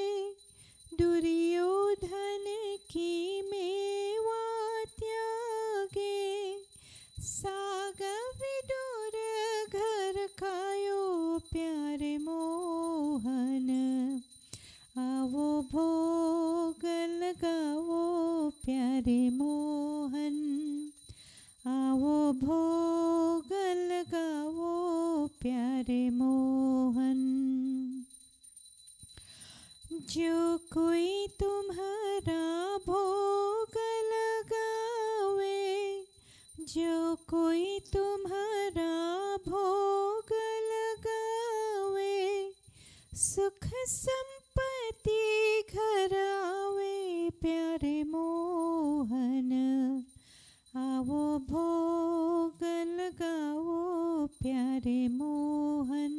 दुर्योधन की मेवा त्यागे साग विदुर घर खायो प्यारे मोहन आवो भोग लगाओ प्यारे मोहन आवो भोग लगाओ प्यारे मोहन जो कोई तुम्हारा भोग लगावे जो कोई तुम्हारा भोग लगावे सुख संपत्ति घर आवे प्यारे मोहन आवो भोग लगाओ प्यारे मोहन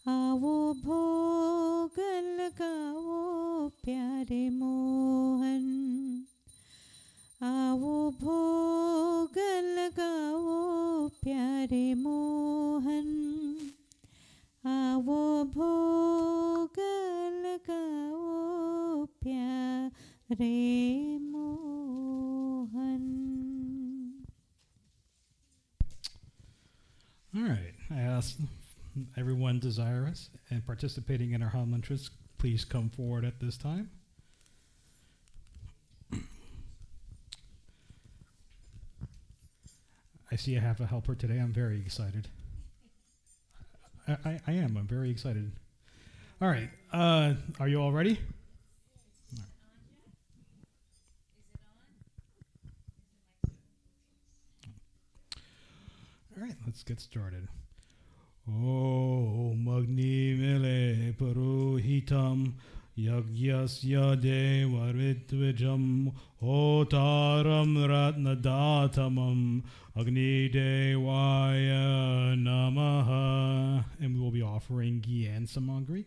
आवो भोग लगाओ प्यारे मोहन आवो भोग लगाओ प्यारे मोहन आवो भोग लगाओ प्यारे Mohan. All right. I ask everyone desirous and participating in our Hawan mantras, please come forward at this time. I see I have a helper today. I'm very excited. I am. I'm very excited. All right. Are you all ready? All right. Let's get started. Om Agni Mele Purohitam Yagyasya Devaritwijam Otaram Ratnadatamam Agni Devaya Namaha. And we will be offering ghee and samagri.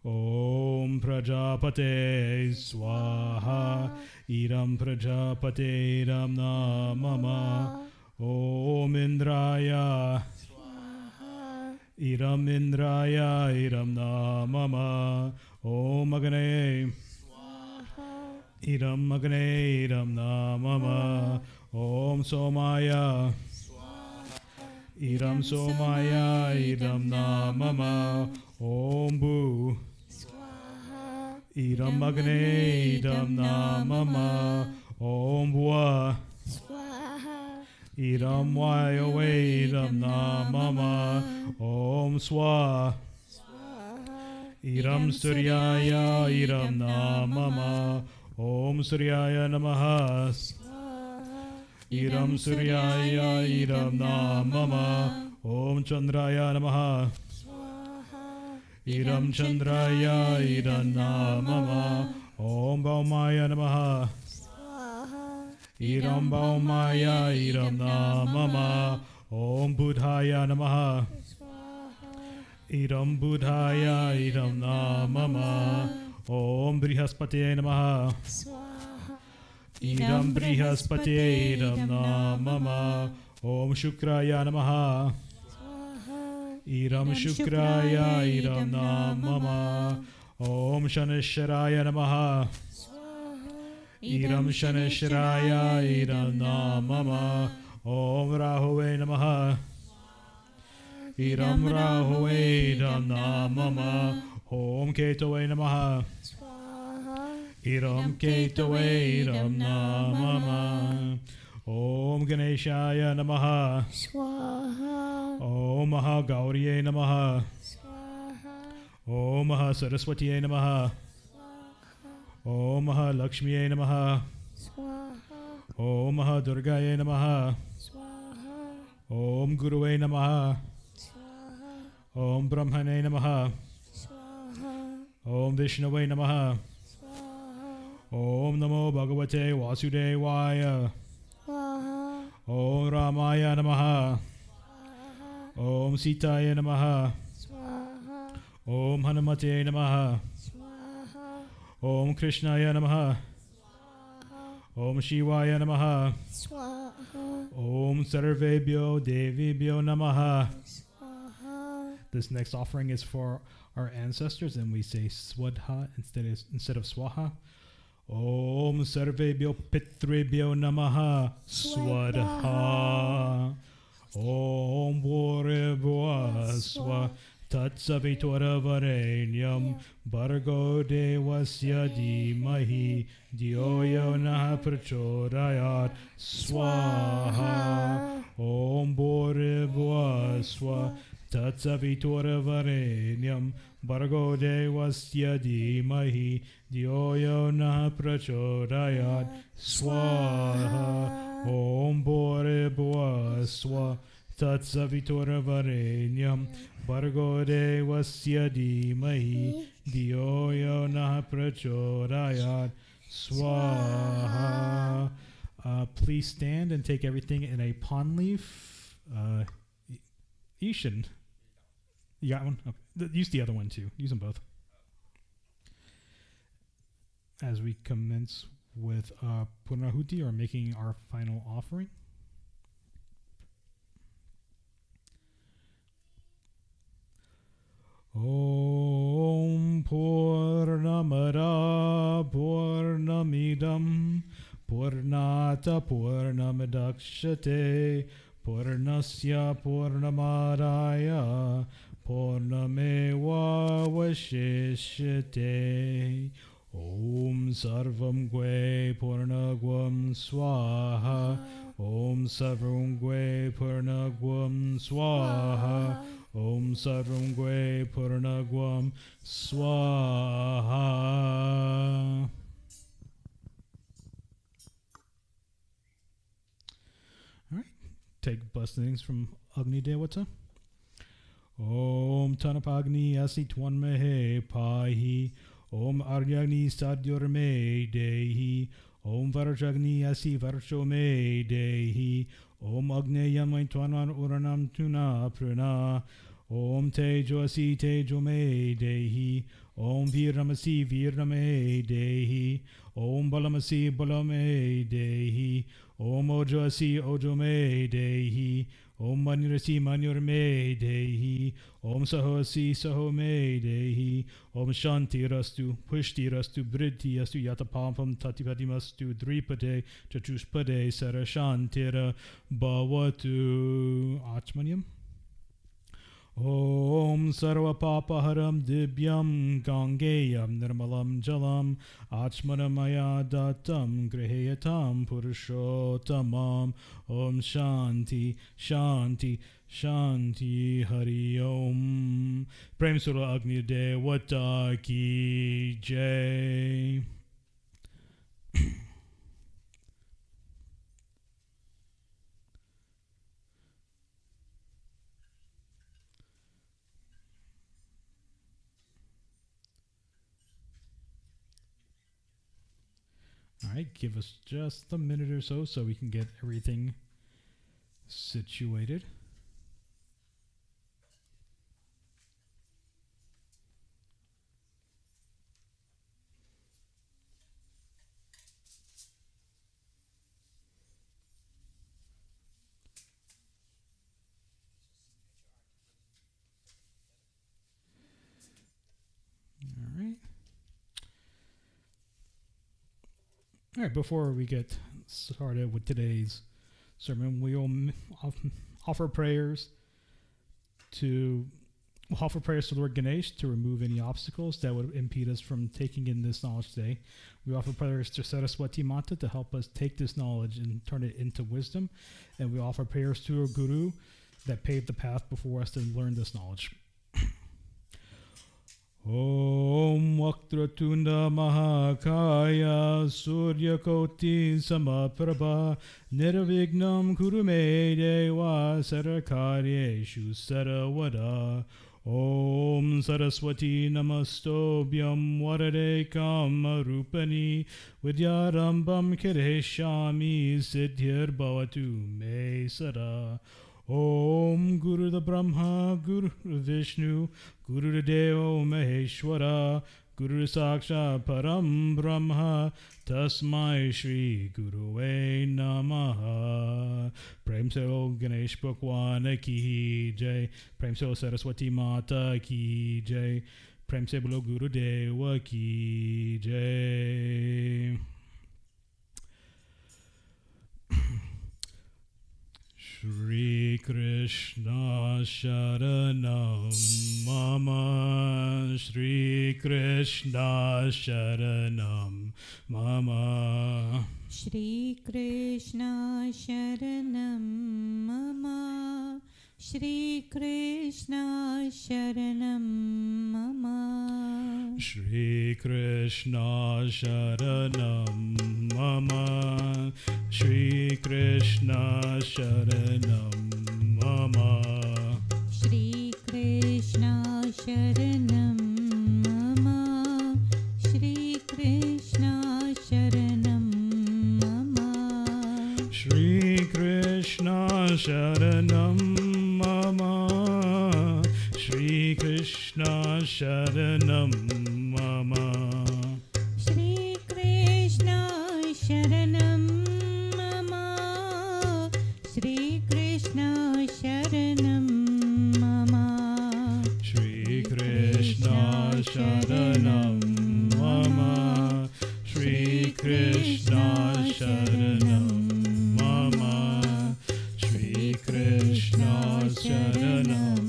Om Prajapate Swaha Idam Prajapate Idam Namama Om Indraya Idam Indraya Idam Namama Om Agane Idam Agane Idam Namama Om Somaya Idam Somaya Idam Namama Om Bu Idam Agane Idam Namama Om Bua Idam Vayowe Idam Namama Om Swa Idam Suryaya Idam Namama Om Suryaya Namaha Idam Suryaya Idam Namama Om Chandraya Namaha Idam Chandraya Idam Namama Om Baumaya Namaha Idam Baumaya Idam Namama Om Buddhaya Namaha Idam Buddhaya Idam Namama Om Brihaspatiye Namaha Idam Brihaspatiye Idam Namama Om Shukraya Namaha Idam Shukraya Idam Namama Om Shanishwaraya Namaha Idam Shanishwaraya Idam Namama Om Rahuve Namaha Idam Rahuve Idam Namama Om Ketave Namaha Idam Ketave Idam Namama Om Ganeshaya Namaha Om Mahagauriye Namaha Om Mahasaraswatiye Namaha Om Mahalakshmiye Namaha Om Mahadurgaye Namaha Om Guruve Namaha Om Brahmane Namaha Om Vishnave Namaha Om Namo Bhagavate Vasudevaya Om Ramaya Namaha Om Sitaya Namaha Om Hanumate Namaha. Swaha. Om Krishnaya Namaha. Om Shivaya Namaha. Swaha. Om Sarvebhyo Devibhyo Namaha. Swaha. This next offering is for our ancestors, and we say Swadha instead of Swaha. Om Sarvebhyo Pitrebhyo Namaha. Swadha. Om Bhuribhua Swa Tatsavitura Varenyam Bhargo Devasya Dhimahi Dhyo Yo Nah Prachodayat Swaha. Om Bhuribhua Swa Tatsavitura Varenyam Bhargo Devasya Dhimahi Dhyo Yo Nah Prachodayat Swaha. Om Bhuribhua Swa Tatsavitura Varenyam Bhargo Devasya Dhimahi Dhyo Yo Nah Prachodayat Swaha. Please stand and take everything in a palm leaf. Ishan. You got one? Okay. Use the other one too. Use them both. As we commence with Punahuti, or making our final offering. Om Purnamada Purnamidam Purnata Purnamadakshate Purnasya Purnamadaya Purnameva Vashishyate. Om Sarvam Gwe Purnagwam Swaha. Om Sarvam Gwe Purnagwam Swaha. Om Sarvam Gwe Purnagwam Swaha. Alright, take blessings from Agni Devata. Om Tanapagni Asi Twanmehe Pahi. Om Aryagni Sadyurme Dehi. Om Varajagni Asi Varcho Me Dehi. Om Agneyam Twanan Uranam Tuna Prana. Om Tejo Asi Tejo Me Dehi. Om Viramasi Virame Dehi. Om Balamasi Balame Dehi. Om Ojo Asi Ojo Me Dehi. Om Manurasi Manur Me Dehi. Om Sahosi Saho Me Dehi. Om Shanti Rastu Pushti Rastu Bridti Astu Yatapampam Tatipadimastu Dripade Chachuspade Sarashantira Bhavatu. Achmaniam. Om Sarva Papaharam Dibyam Gangeyam Nirmalam Jalam Achmanamaya Datam Griheyatam Purushottamam. Om Shanti Shanti Shanti Hari Om. Prem Sura Agni Devata Ki Jai. All right, give us just a minute or so we can get everything situated. All right, before we get started with today's sermon, we will offer prayers to Lord Ganesh to remove any obstacles that would impede us from taking in this knowledge today. We offer prayers to Saraswati Mata to help us take this knowledge and turn it into wisdom. And we offer prayers to our Guru that paved the path before us to learn this knowledge. Om Vaktratunda Mahakaya Suryakoti Samaprabha Nirvignam Kurume Deva Sarakaryeshu Saravada. Om Saraswati Namastobhyam Varade Kamarupani Vidyarambam Kireshami Siddhir Bhavatu Me Sada. Om Guru the Brahma, Guru Vishnu, Guru Deo Maheshwara, Guru Saksha Param Brahma, Tasmai Shri Guruve Namaha. Prem se ho Ganesh Bhagwan ki jai, Prem se ho Saraswati Mata ki jai, Prem se bolo Guru Deva ki jai. Shri Krishna Sharanam Mama, Shri Krishna Sharanam Mama, Shri Krishna Sharanam Mama, Shri Krishna Sharanam Mama, Shri Krishna Sharanam Mama, Shri Krishna Sharanam Mama, Shri Krishna Sharanam Mama, Shri Krishna Sharanam Mama, Shri Krishna Sharanam Mama, Shri Krishna Sharanam Mama, Shri Krishna Sharanam Mama, Shri Krishna Sharanam Mama, Shri Krishna Sharanam Mama, Shri Krishna Sharanam Mama, Shri Krishna Sharanam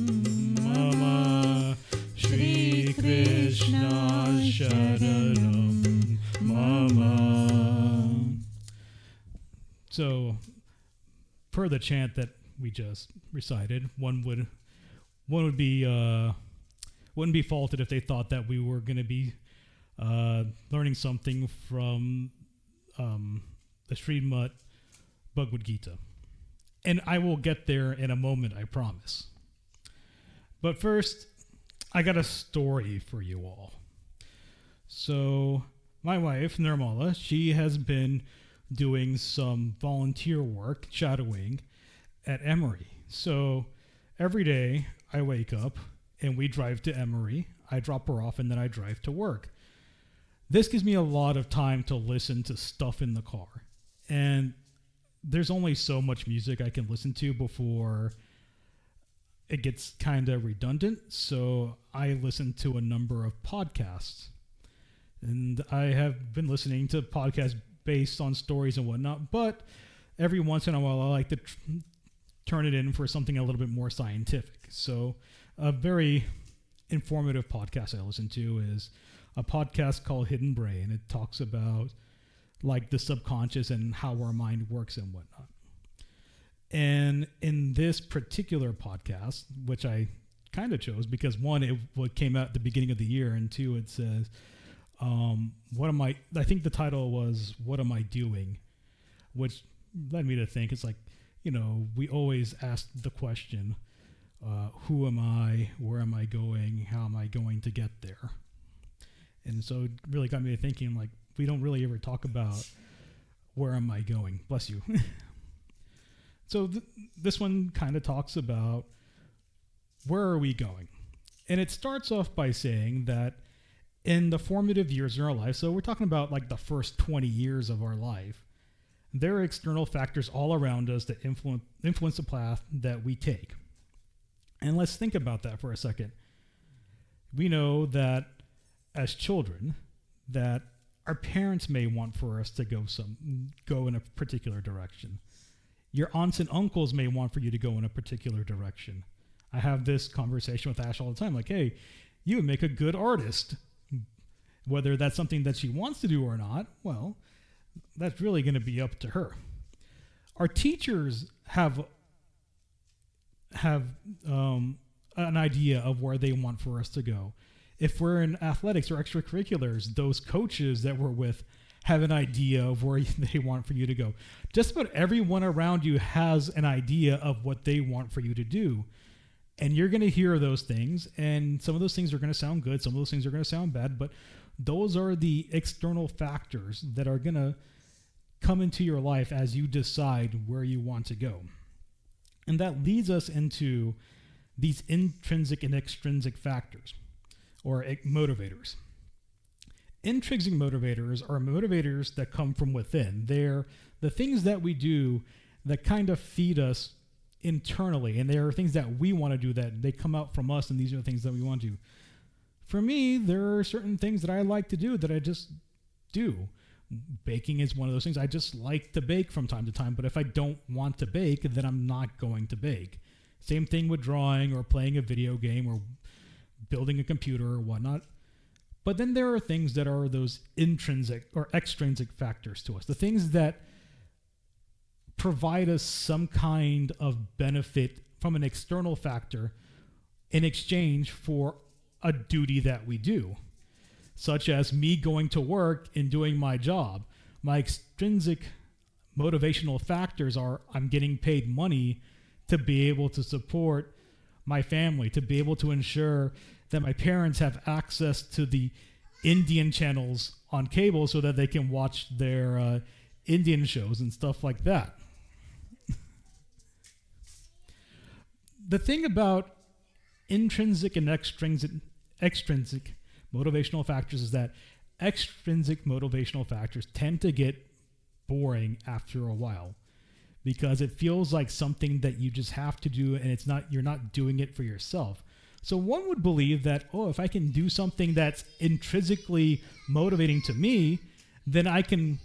Mama, Shri Krishna Sharanam Mama. So, per the chant that we just recited, one would be wouldn't be faulted if they thought that we were going to be learning something from the Srimad Bhagavad Gita. And I will get there in a moment, I promise. But first, I got a story for you all. So, my wife, Nirmala, she has been doing some volunteer work, shadowing, at Emory. So, every day, I wake up and we drive to Emory. I drop her off and then I drive to work. This gives me a lot of time to listen to stuff in the car. And there's only so much music I can listen to before it gets kind of redundant. So I listen to a number of podcasts. And I have been listening to podcasts based on stories and whatnot, but every once in a while I like to turn it in for something a little bit more scientific. So a very informative podcast I listen to is a podcast called Hidden Brain. It talks about like the subconscious and how our mind works and whatnot. And in this particular podcast, which I kind of chose because one, it came out at the beginning of the year, and two, it says, I think the title was, What Am I Doing? Which led me to think, it's like, we always ask the question, who am I? Where am I going? How am I going to get there? And so it really got me to thinking, like, we don't really ever talk about where am I going? Bless you. So this one kind of talks about where are we going? And it starts off by saying that in the formative years in our life, so we're talking about like the first 20 years of our life, there are external factors all around us that influence the path that we take. And let's think about that for a second. We know that as children, that our parents may want for us to go in a particular direction. Your aunts and uncles may want for you to go in a particular direction. I have this conversation with Ash all the time, like, hey, you would make a good artist. Whether that's something that she wants to do or not, well, that's really going to be up to her. Our teachers have an idea of where they want for us to go. If we're in athletics or extracurriculars, those coaches that we're with have an idea of where they want for you to go. Just about everyone around you has an idea of what they want for you to do. And you're going to hear those things, and some of those things are going to sound good, some of those things are going to sound bad, but those are the external factors that are going to come into your life as you decide where you want to go. And that leads us into these intrinsic and extrinsic factors, or motivators. Intrinsic motivators are motivators that come from within. They're the things that we do that kind of feed us internally, and there are things that we want to do that they come out from us, and these are the things that we want to do. For me, there are certain things that I like to do that I just do. Baking is one of those things. I just like to bake from time to time, but if I don't want to bake, then I'm not going to bake. Same thing with drawing or playing a video game or building a computer or whatnot. But then there are things that are those intrinsic or extrinsic factors to us, the things that provide us some kind of benefit from an external factor in exchange for a duty that we do, such as me going to work and doing my job. My extrinsic motivational factors are I'm getting paid money to be able to support my family, to be able to ensure that my parents have access to the Indian channels on cable so that they can watch their Indian shows and stuff like that. The thing about intrinsic and extrinsic motivational factors is that extrinsic motivational factors tend to get boring after a while because it feels like something that you just have to do, and you're not doing it for yourself. So one would believe that, if I can do something that's intrinsically motivating to me, then I can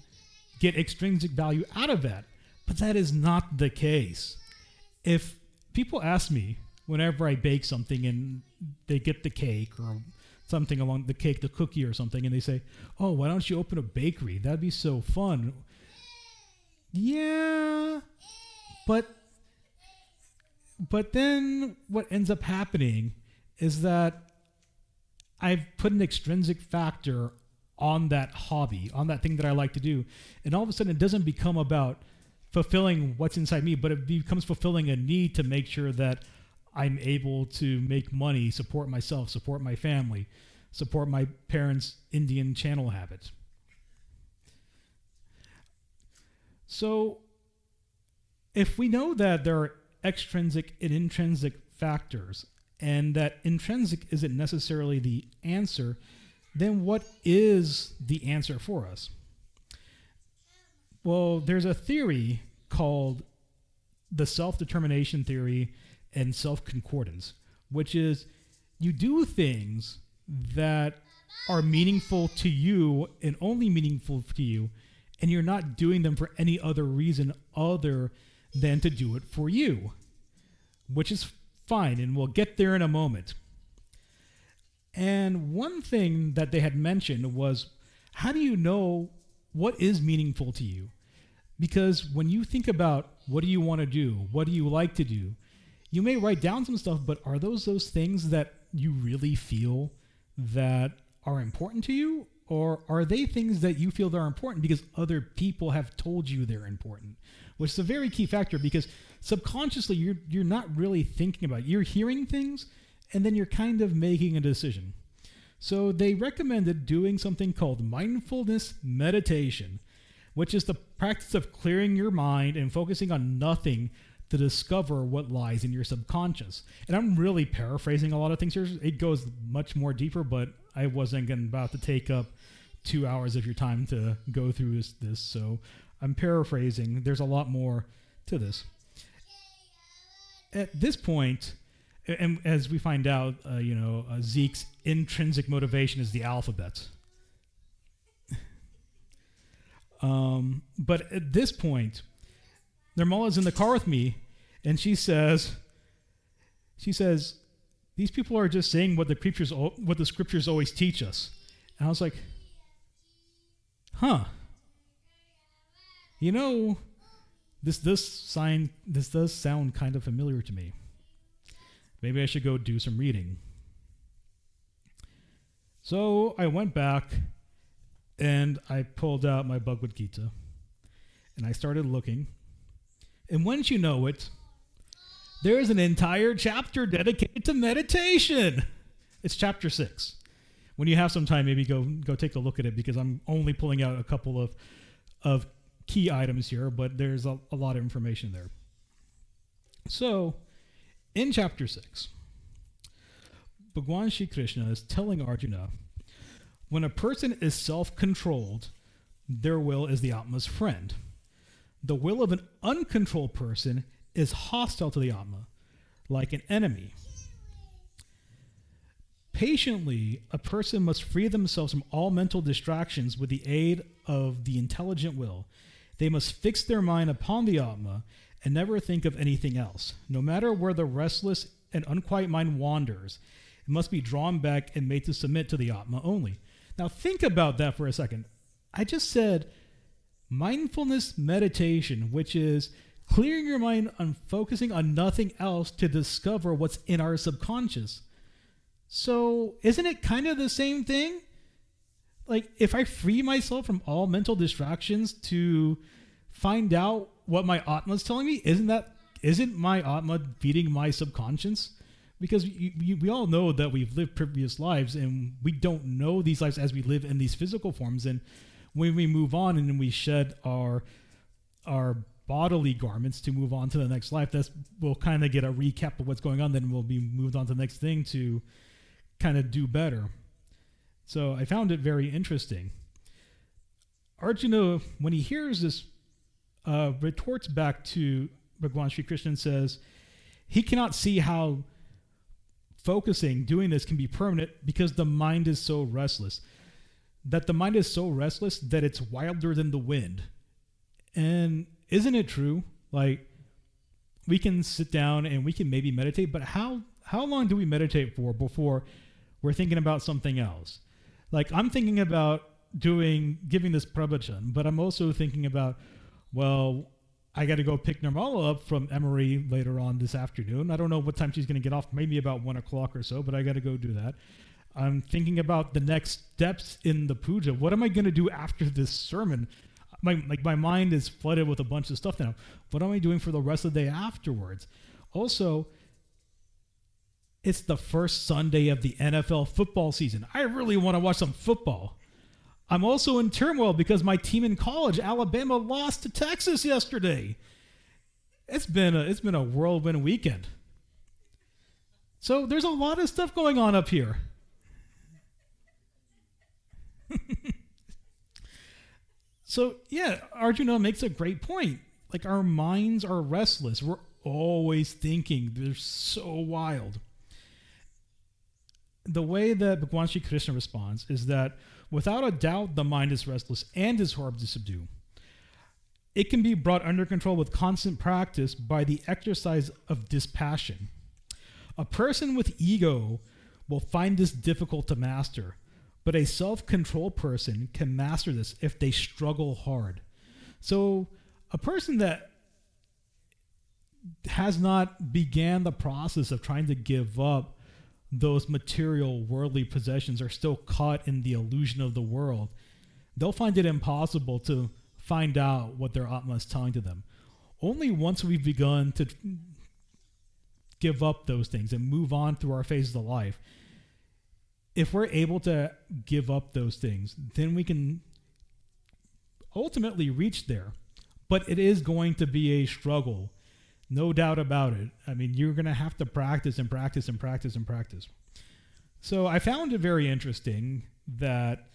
get extrinsic value out of that. But that is not the case. If people ask me whenever I bake something and they get the cake or something along the cake, the cookie or something, and they say, why don't you open a bakery? That'd be so fun. Yeah, but then what ends up happening is that I've put an extrinsic factor on that hobby, on that thing that I like to do, and all of a sudden it doesn't become about fulfilling what's inside me, but it becomes fulfilling a need to make sure that I'm able to make money, support myself, support my family, support my parents' Indian channel habits. So if we know that there are extrinsic and intrinsic factors, and that intrinsic isn't necessarily the answer, then what is the answer for us? Well, there's a theory called the self-determination theory and self-concordance, which is you do things that are meaningful to you and only meaningful to you, and you're not doing them for any other reason other than to do it for you, which is fine, and we'll get there in a moment. And one thing that they had mentioned was, how do you know what is meaningful to you? Because when you think about what do you want to do, what do you like to do, you may write down some stuff, but are those things that you really feel that are important to you? Or are they things that you feel that are important because other people have told you they're important? Which is a very key factor, because subconsciously you're not really thinking about it. You're hearing things and then you're kind of making a decision. So they recommended doing something called mindfulness meditation, which is the practice of clearing your mind and focusing on nothing to discover what lies in your subconscious. And I'm really paraphrasing a lot of things here. It goes much more deeper, but I wasn't about to take up 2 hours of your time to go through this. So I'm paraphrasing. There's a lot more to this. At this point, and as we find out, Zeke's intrinsic motivation is the alphabet. But at this point, Nirmala's in the car with me, and she says, these people are just saying what the scriptures always teach us. And I was like, this does sound kind of familiar to me. Maybe I should go do some reading. So I went back and I pulled out my Bhagavad Gita and I started looking. And wouldn't you know it, there's an entire chapter dedicated to meditation. It's chapter 6. When you have some time, maybe go take a look at it, because I'm only pulling out a couple of key items here, but there's a lot of information there. So, in chapter 6, Bhagwan Shri Krishna is telling Arjuna, when a person is self-controlled, their will is the Atma's friend. The will of an uncontrolled person is hostile to the Atma, like an enemy. Patiently, a person must free themselves from all mental distractions with the aid of the intelligent will. They must fix their mind upon the Atma and never think of anything else. No matter where the restless and unquiet mind wanders, it must be drawn back and made to submit to the Atma only. Now think about that for a second. I just said mindfulness meditation, which is clearing your mind and focusing on nothing else to discover what's in our subconscious. So isn't it kind of the same thing? Like if I free myself from all mental distractions to find out what my Atma is telling me, isn't my Atma feeding my subconscious? Because we all know that we've lived previous lives and we don't know these lives as we live in these physical forms. And when we move on and we shed our bodily garments to move on to the next life, we'll kind of get a recap of what's going on. Then we'll be moved on to the next thing to kind of do better. So I found it very interesting. Arjuna, when he hears this, retorts back to Bhagwan Shri Krishna and says he cannot see how doing this can be permanent because the mind is so restless. That the mind is so restless that it's wilder than the wind. And isn't it true? Like, we can sit down and we can maybe meditate, but how long do we meditate for before we're thinking about something else? Like, I'm thinking about giving this pravachan, but I'm also thinking about, well, I got to go pick Nirmala up from Emory later on this afternoon. I don't know what time she's going to get off, maybe about 1 o'clock or so, but I got to go do that. I'm thinking about the next steps in the puja. What am I going to do after this sermon? My mind is flooded with a bunch of stuff now. What am I doing for the rest of the day afterwards? Also, it's the first Sunday of the NFL football season. I really want to watch some football. I'm also in turmoil because my team in college, Alabama, lost to Texas yesterday. It's been a whirlwind weekend. So there's a lot of stuff going on up here. So yeah, Arjuna makes a great point. Like, our minds are restless. We're always thinking. They're so wild. The way that Bhagwan Shri Krishna responds is that without a doubt, the mind is restless and is hard to subdue. It can be brought under control with constant practice by the exercise of dispassion. A person with ego will find this difficult to master, but a self-controlled person can master this if they struggle hard. So a person that has not began the process of trying to give up those material worldly possessions, are still caught in the illusion of the world, they'll find it impossible to find out what their Atma is telling to them. Only once we've begun to give up those things and move on through our phases of life, if we're able to give up those things, then we can ultimately reach there. But it is going to be a struggle. No doubt about it. I mean, you're going to have to practice and practice and practice and practice. So I found it very interesting that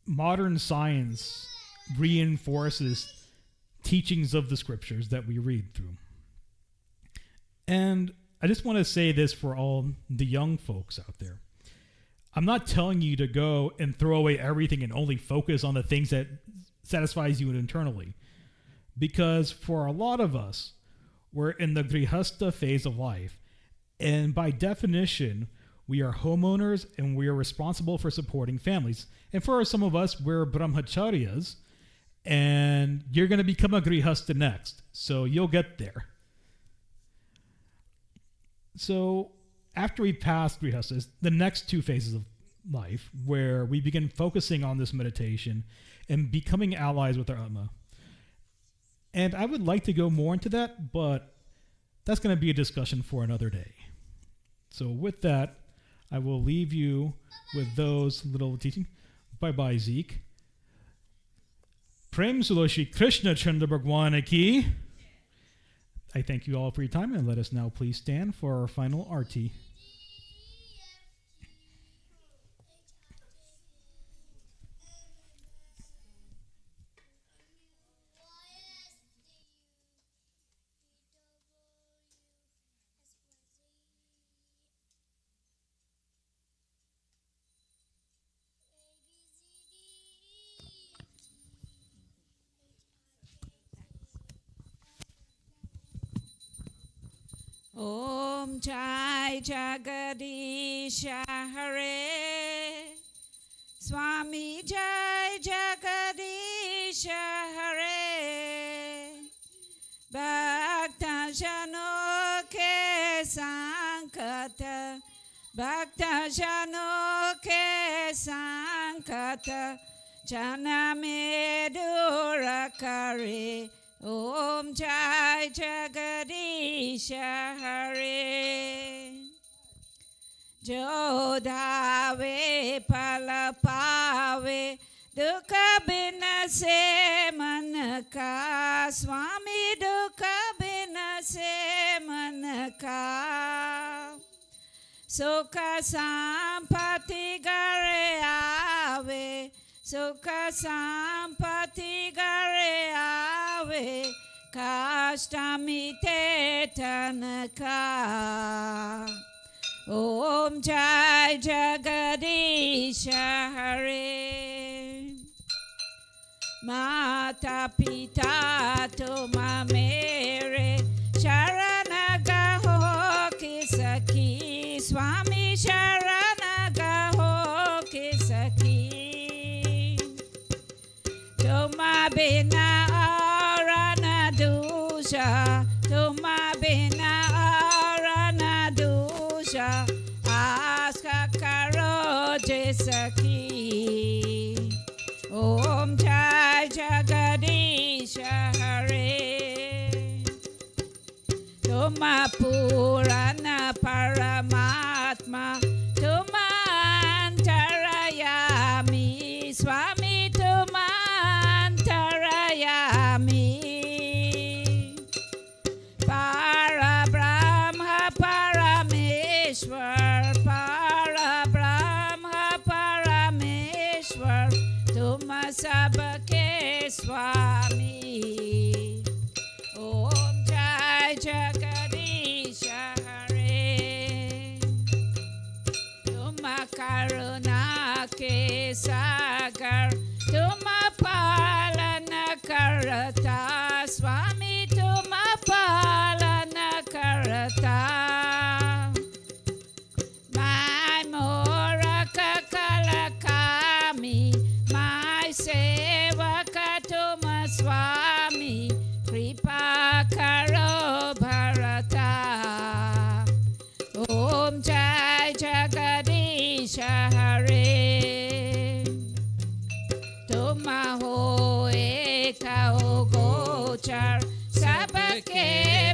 modern science reinforces teachings of the scriptures that we read through. And I just want to say this for all the young folks out there. I'm not telling you to go and throw away everything and only focus on the things that satisfies you internally. Because for a lot of us, we're in the grihastha phase of life. And by definition, we are homeowners and we are responsible for supporting families. And for some of us, we're brahmacharyas, and you're going to become a grihastha next. So you'll get there. So after we pass grihasthas, the next two phases of life, where we begin focusing on this meditation and becoming allies with our Atma. And I would like to go more into that, but that's going to be a discussion for another day. So with that, I will leave you with those little teachings. Bye-bye, Zeke. Prem Sulo Shri Krishna Chandra Bhagwan ki. I thank you all for your time, and let us now please stand for our final arti. Om Jai Jagadisha Hare Swami Jai Jagadisha Hare Bhakta Jano Ke Sankata Bhakta Jano Ke Sankata Jana Me Dura Kare Om Jai Jagadisha Hare Jodhave Palapave Dukha Binase Manaka Swami Dukha Binase Manaka Sukha Sampati Gare Ave Sukha Sampati Gare Ave Kastamite Tanaka Om Jai Jagadisha Hare Mata Pita Tuma Mere Sharanagaho Kisaki Swami Sharanagaho Kisaki Tuma Bina Arana Dusha Tuma Bina Arana Dusha Aska Karo Jesaki Om Jai Jagadisha Hare Tuma Purana Paramatma Tuma Antarayami Swami Tuma Antarayami Para Brahma Parameshwar Para Brahma Parameshwar Tuma Sabake Swami Om Jai Jagadisha Hare Tuma Karuna Ke Sagar Tuma Palana Karata Swami Tuma Palana Karata My Moraka Kalakami My Sevaka Tuma Swami Kripa Karo Bharata Om Jai Jagadisha Hare Tuma Ho Eka O Gochar Sabake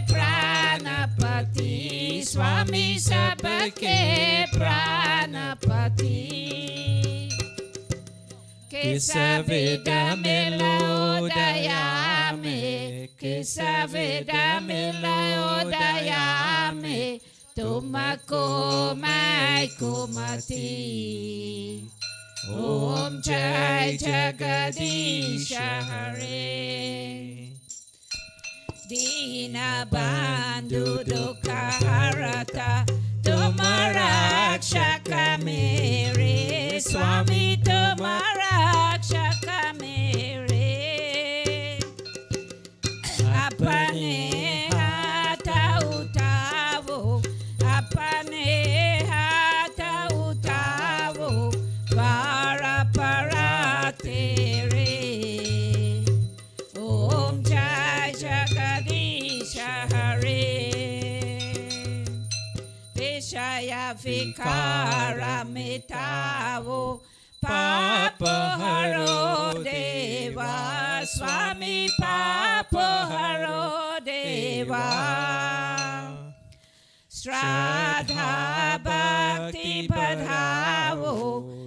Pranapati Swami Sabake Pranapati Kisa Veda Melodayame Kisa Veda Melodayame Tumako Mai Kumati Om Jai Jagadisha Hare Dina Bandhu Dukha Harata Tumarakshaka Mere Swami Tumarakshaka Mere Apane Hata Utavo Apane Hata Utavo Varaparatere Om Jai Jagadisha Hare Vishaya Vikara Mitavo Papaharo Deva Swami Papaharo Deva Shraddha Bhakti Badhavo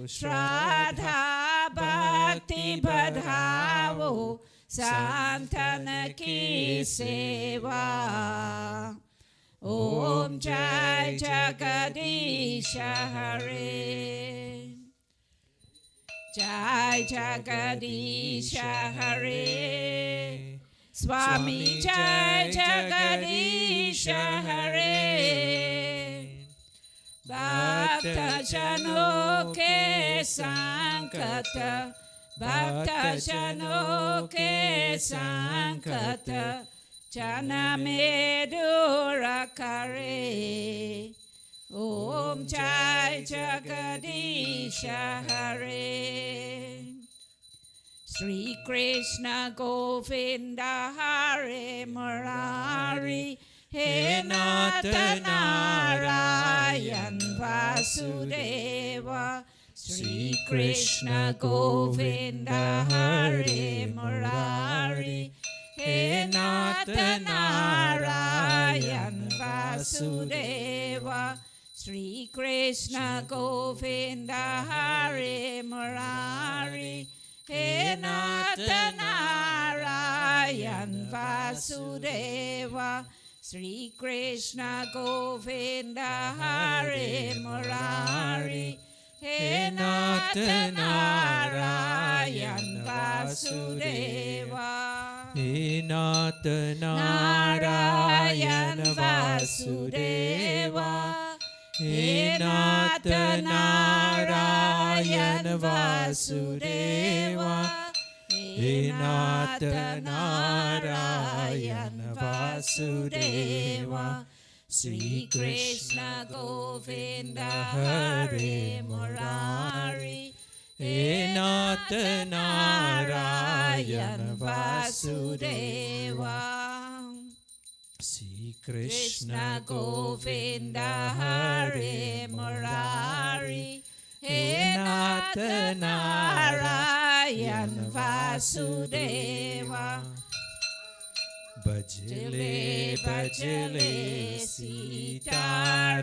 Shraddha Bhakti Badhavo Sanatana ki seva. Om Jai Jagadisha Hare. Jai Jagadisha Hare. Swami Jai Jagadisha Hare. Bhakta Jano ke Sankata. Bhakta Jano ke Sankata. Jana me durakare. Om Jai Jagadisha Hare. Sri Krishna Govinda Hare Murari. He Nata Narayan Vasudeva. Sri Krishna Govinda Hare Murari. He Nata Narayan Vasudeva. Sri Krishna Govinda Hare Murari. He Nata Narayan Vasudeva. Sri Krishna Govinda Hare Murari. He Nata Narayan Vasudeva. He Nata Narayan Vasudeva. He Nata Narayan Vasudeva. He Nata Narayan Vasudeva. Sri Krishna Govinda Hare Murari. He Nata Narayan Vasudeva. Sri Krishna Govinda Hare Murari. He Nata Narayan Vasudeva. Bhajale Bhajale Sita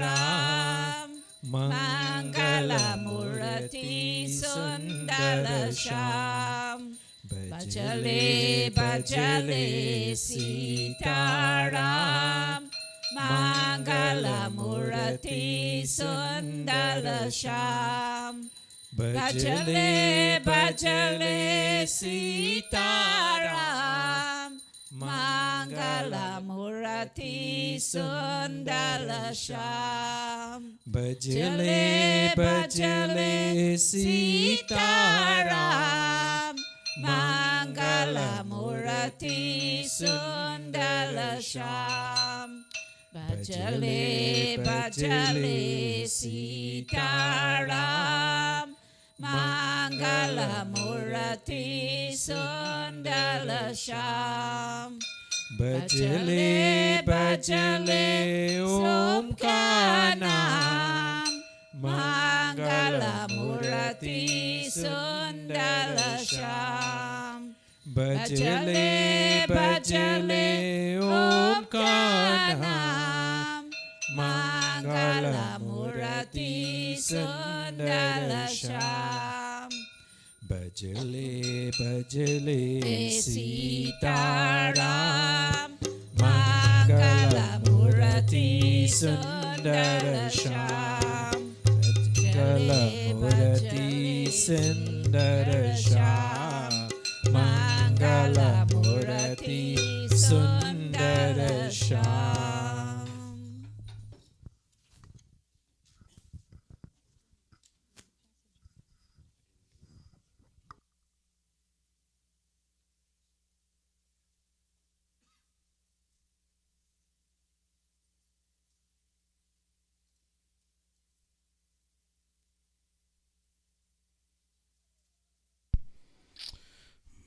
Ram. Mangala Murati Sundara Sham. Bhajale Bhajale Sita Ram. Mangala Murati Sundara Sham. Bhajale Bhajale Sita Ram. Mangala Murati Sundara Sham. Bhajale Bhajale Sita Ram. Mangala Murati Sundara Sham. Bhajale Bhajale Sita Ram. Mangala Murati Sundara Sham. Bhajale Bhajale Om Kanam. Mangala Murati Sundara Sham. Bhajale Bhajale Om Kanam. Mangala Murati Sundara Sham. Bhajale Bhajale Sita Ram. Mangala Murati Sundara Sham. Bhajale Murati Sundara Sham. Mangala Murati Sundara Sham.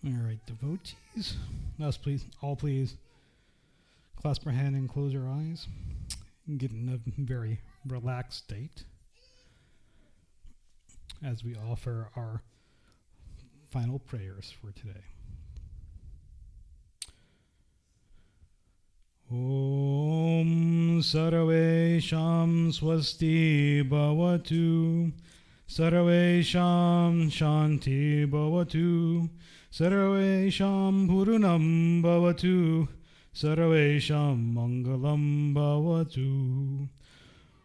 All right, devotees. Us, please. All, please. Clasp our hand and close our eyes. And get in a very relaxed state as we offer our final prayers for today. Om Sarvesham Swasti Bhavatu Sarvesham Shanti Bhavatu. Sarvesham Purunam Bhavatu. Sarvesham Mangalam Bhavatu.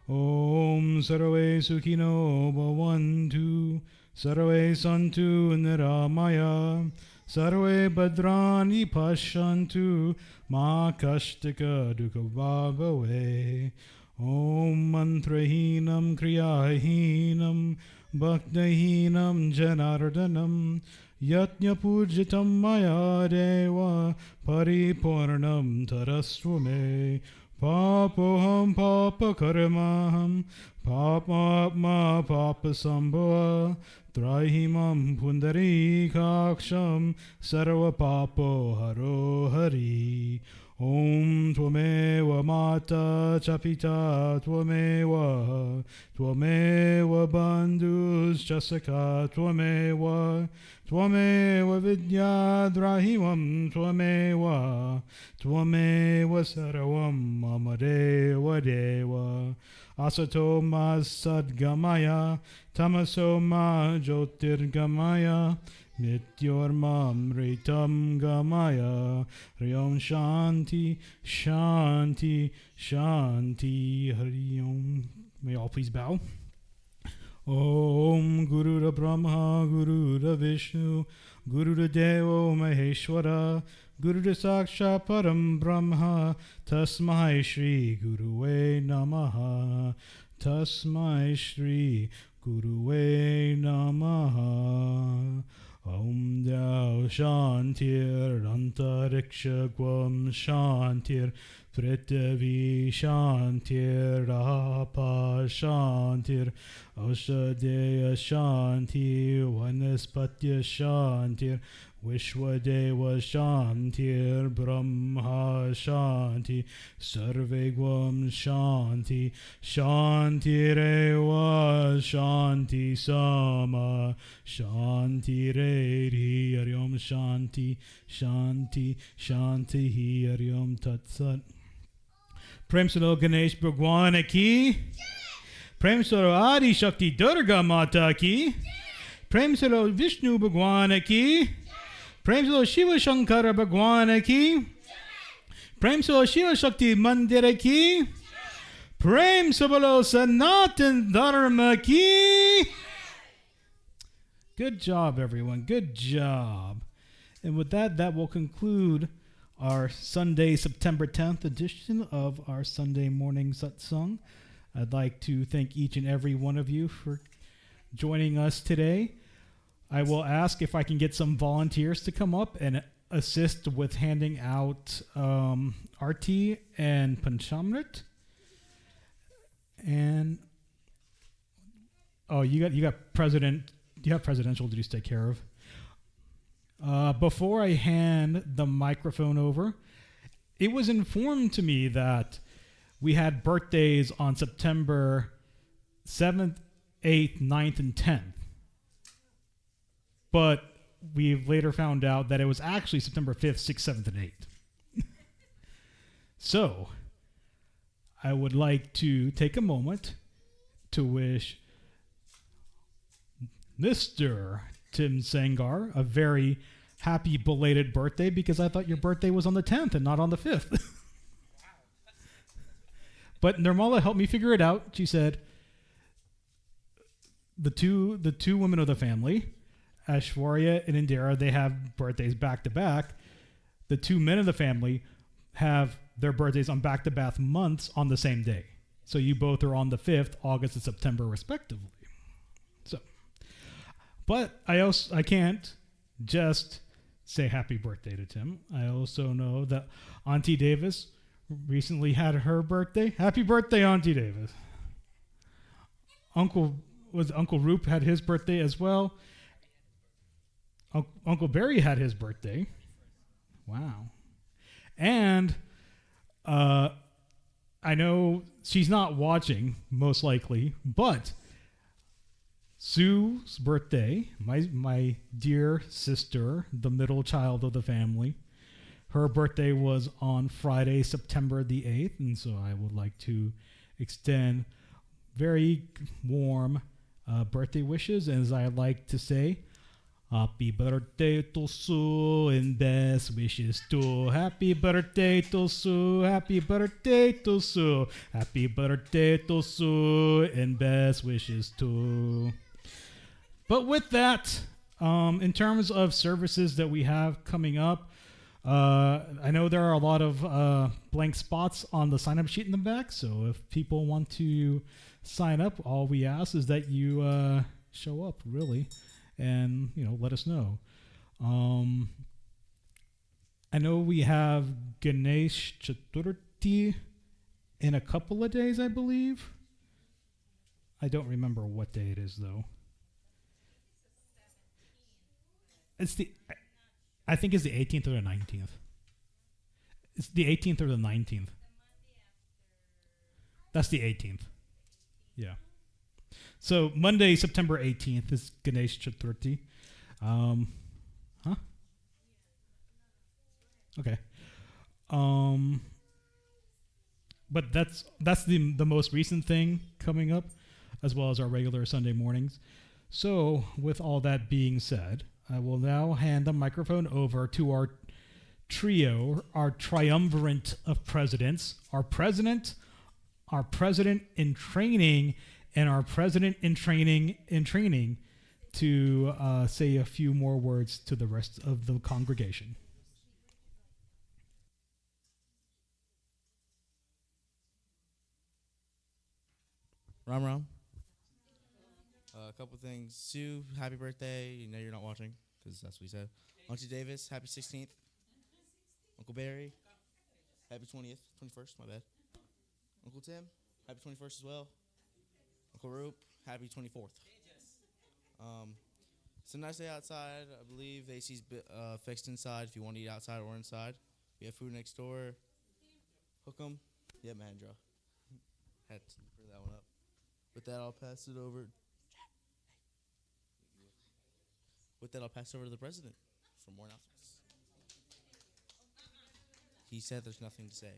Om Sarve Sukhino Bhavantu. Sarve Santu Niramaya. Sarve Bhadrani Pashantu. Ma Kashtika Dukha Bhave. Om Mantrahinam Kriyahinam Bhaktahinam Janardanam Yatnya Pujitam Maya Deva Paripurnam Tarasvame Papoham Papa Karamaham Papma Papa Sambhava Trahimam Pundari Kaksham Sarva Papo Haro Hari Om Tvameva Mata Chapita Tvameva Bandhus Chasaka Tvameva Vidya Drahimam Tvameva Sarvam Mamadeva Deva Asato Ma Sadgamaya Tamaso Ma Jyotirgamaya Nityormam Ritam Gamaya Hriom Shanti Shanti Shanti Hriom. May all please bow. Om Guru Brahma Guru Vishnu Guru Devo Maheshwara Guru Saksha Param Brahma Tasmai Shri Guruve Namaha Tasmai Shri Guruve Namaha. Om Dao Shantir Antariksha Gwam Shantir Prithvi Shantir Apa Shantir Aushadeya Shanti Vanaspatya Shantir Vishwadeva Shantir Brahma Shanti Sarve Gwam Shanti Shantireva Shanti Sama Shanti Hariom Shanti Shanti Shanti Hariom Tatsat. Prem Salo Ganesh Bhagwan ki. Prem Salo Adi Shakti Durga Mata ki. Prem Salo Vishnu Bhagwan ki. Prem Salo Shiva Shankara Bhagwan ki. Prem Salo Shiva Shakti Mandir ki. Prem Salo Sanatana Dharma ki. Good job, everyone. Good job. And with that, that will conclude our Sunday, September 10th edition of our Sunday morning satsang. I'd like to thank each and every one of you for joining us today. I will ask if I can get some volunteers to come up and assist with handing out Arti and Panchamrit. And you got presidential duties to take care of. Before I hand the microphone over, it was informed to me that we had birthdays on September 7th, 8th, 9th, and 10th. But we later found out that it was actually September 5th, 6th, 7th, and 8th. So, I would like to take a moment to wish Mr. Tim Sangar a very happy belated birthday, because I thought your birthday was on the 10th and not on the 5th. But Nirmala helped me figure it out. She said the two women of the family, Ashwarya and Indira, they have birthdays back to back. The two men of the family have their birthdays on back-to-back months on the same day. So you both are on the 5th, August and September respectively. So, but I can't just say happy birthday to Tim. I also know that Auntie Davis recently had her birthday. Happy birthday, Auntie Davis. Uncle Roop had his birthday as well. Uncle Barry had his birthday. Wow. And I know she's not watching, most likely, but Sue's birthday, my dear sister, the middle child of the family, her birthday was on Friday, September the 8th, and so I would like to extend very warm birthday wishes. And as I like to say, happy birthday to Sue and best wishes too. Happy birthday to Sue. Happy birthday to Sue. Happy birthday to Sue and best wishes too. But with that, in terms of services that we have coming up, I know there are a lot of blank spots on the sign-up sheet in the back. So if people want to sign up, all we ask is that you show up, really, and let us know. I know we have Ganesh Chaturthi in a couple of days, I believe. I don't remember what day it is, though. I think it's the 18th or the 19th. It's the 18th or the 19th. That's the 18th. Yeah. So Monday, September 18th is Ganesh Chaturthi. Okay. But that's the most recent thing coming up, as well as our regular Sunday mornings. So with all that being said, I will now hand the microphone over to our trio, our triumvirate of presidents, our president in training, and our president in training to say a few more words to the rest of the congregation. Ram Ram. A couple things. Sue, happy birthday. You know you're not watching because that's what he said. Auntie Davis, happy 16th. Uncle Barry, happy 20th. 21st, my bad. Uncle Tim, happy 21st as well. Uncle Roop, happy 24th. It's a nice day outside. I believe the AC's fixed inside if you want to eat outside or inside. We have food next door. Hook 'em. Yeah, Mahendra. Had to bring that one up. With that, I'll pass it over. With that, I'll pass it over to the president for more announcements. He said there's nothing to say.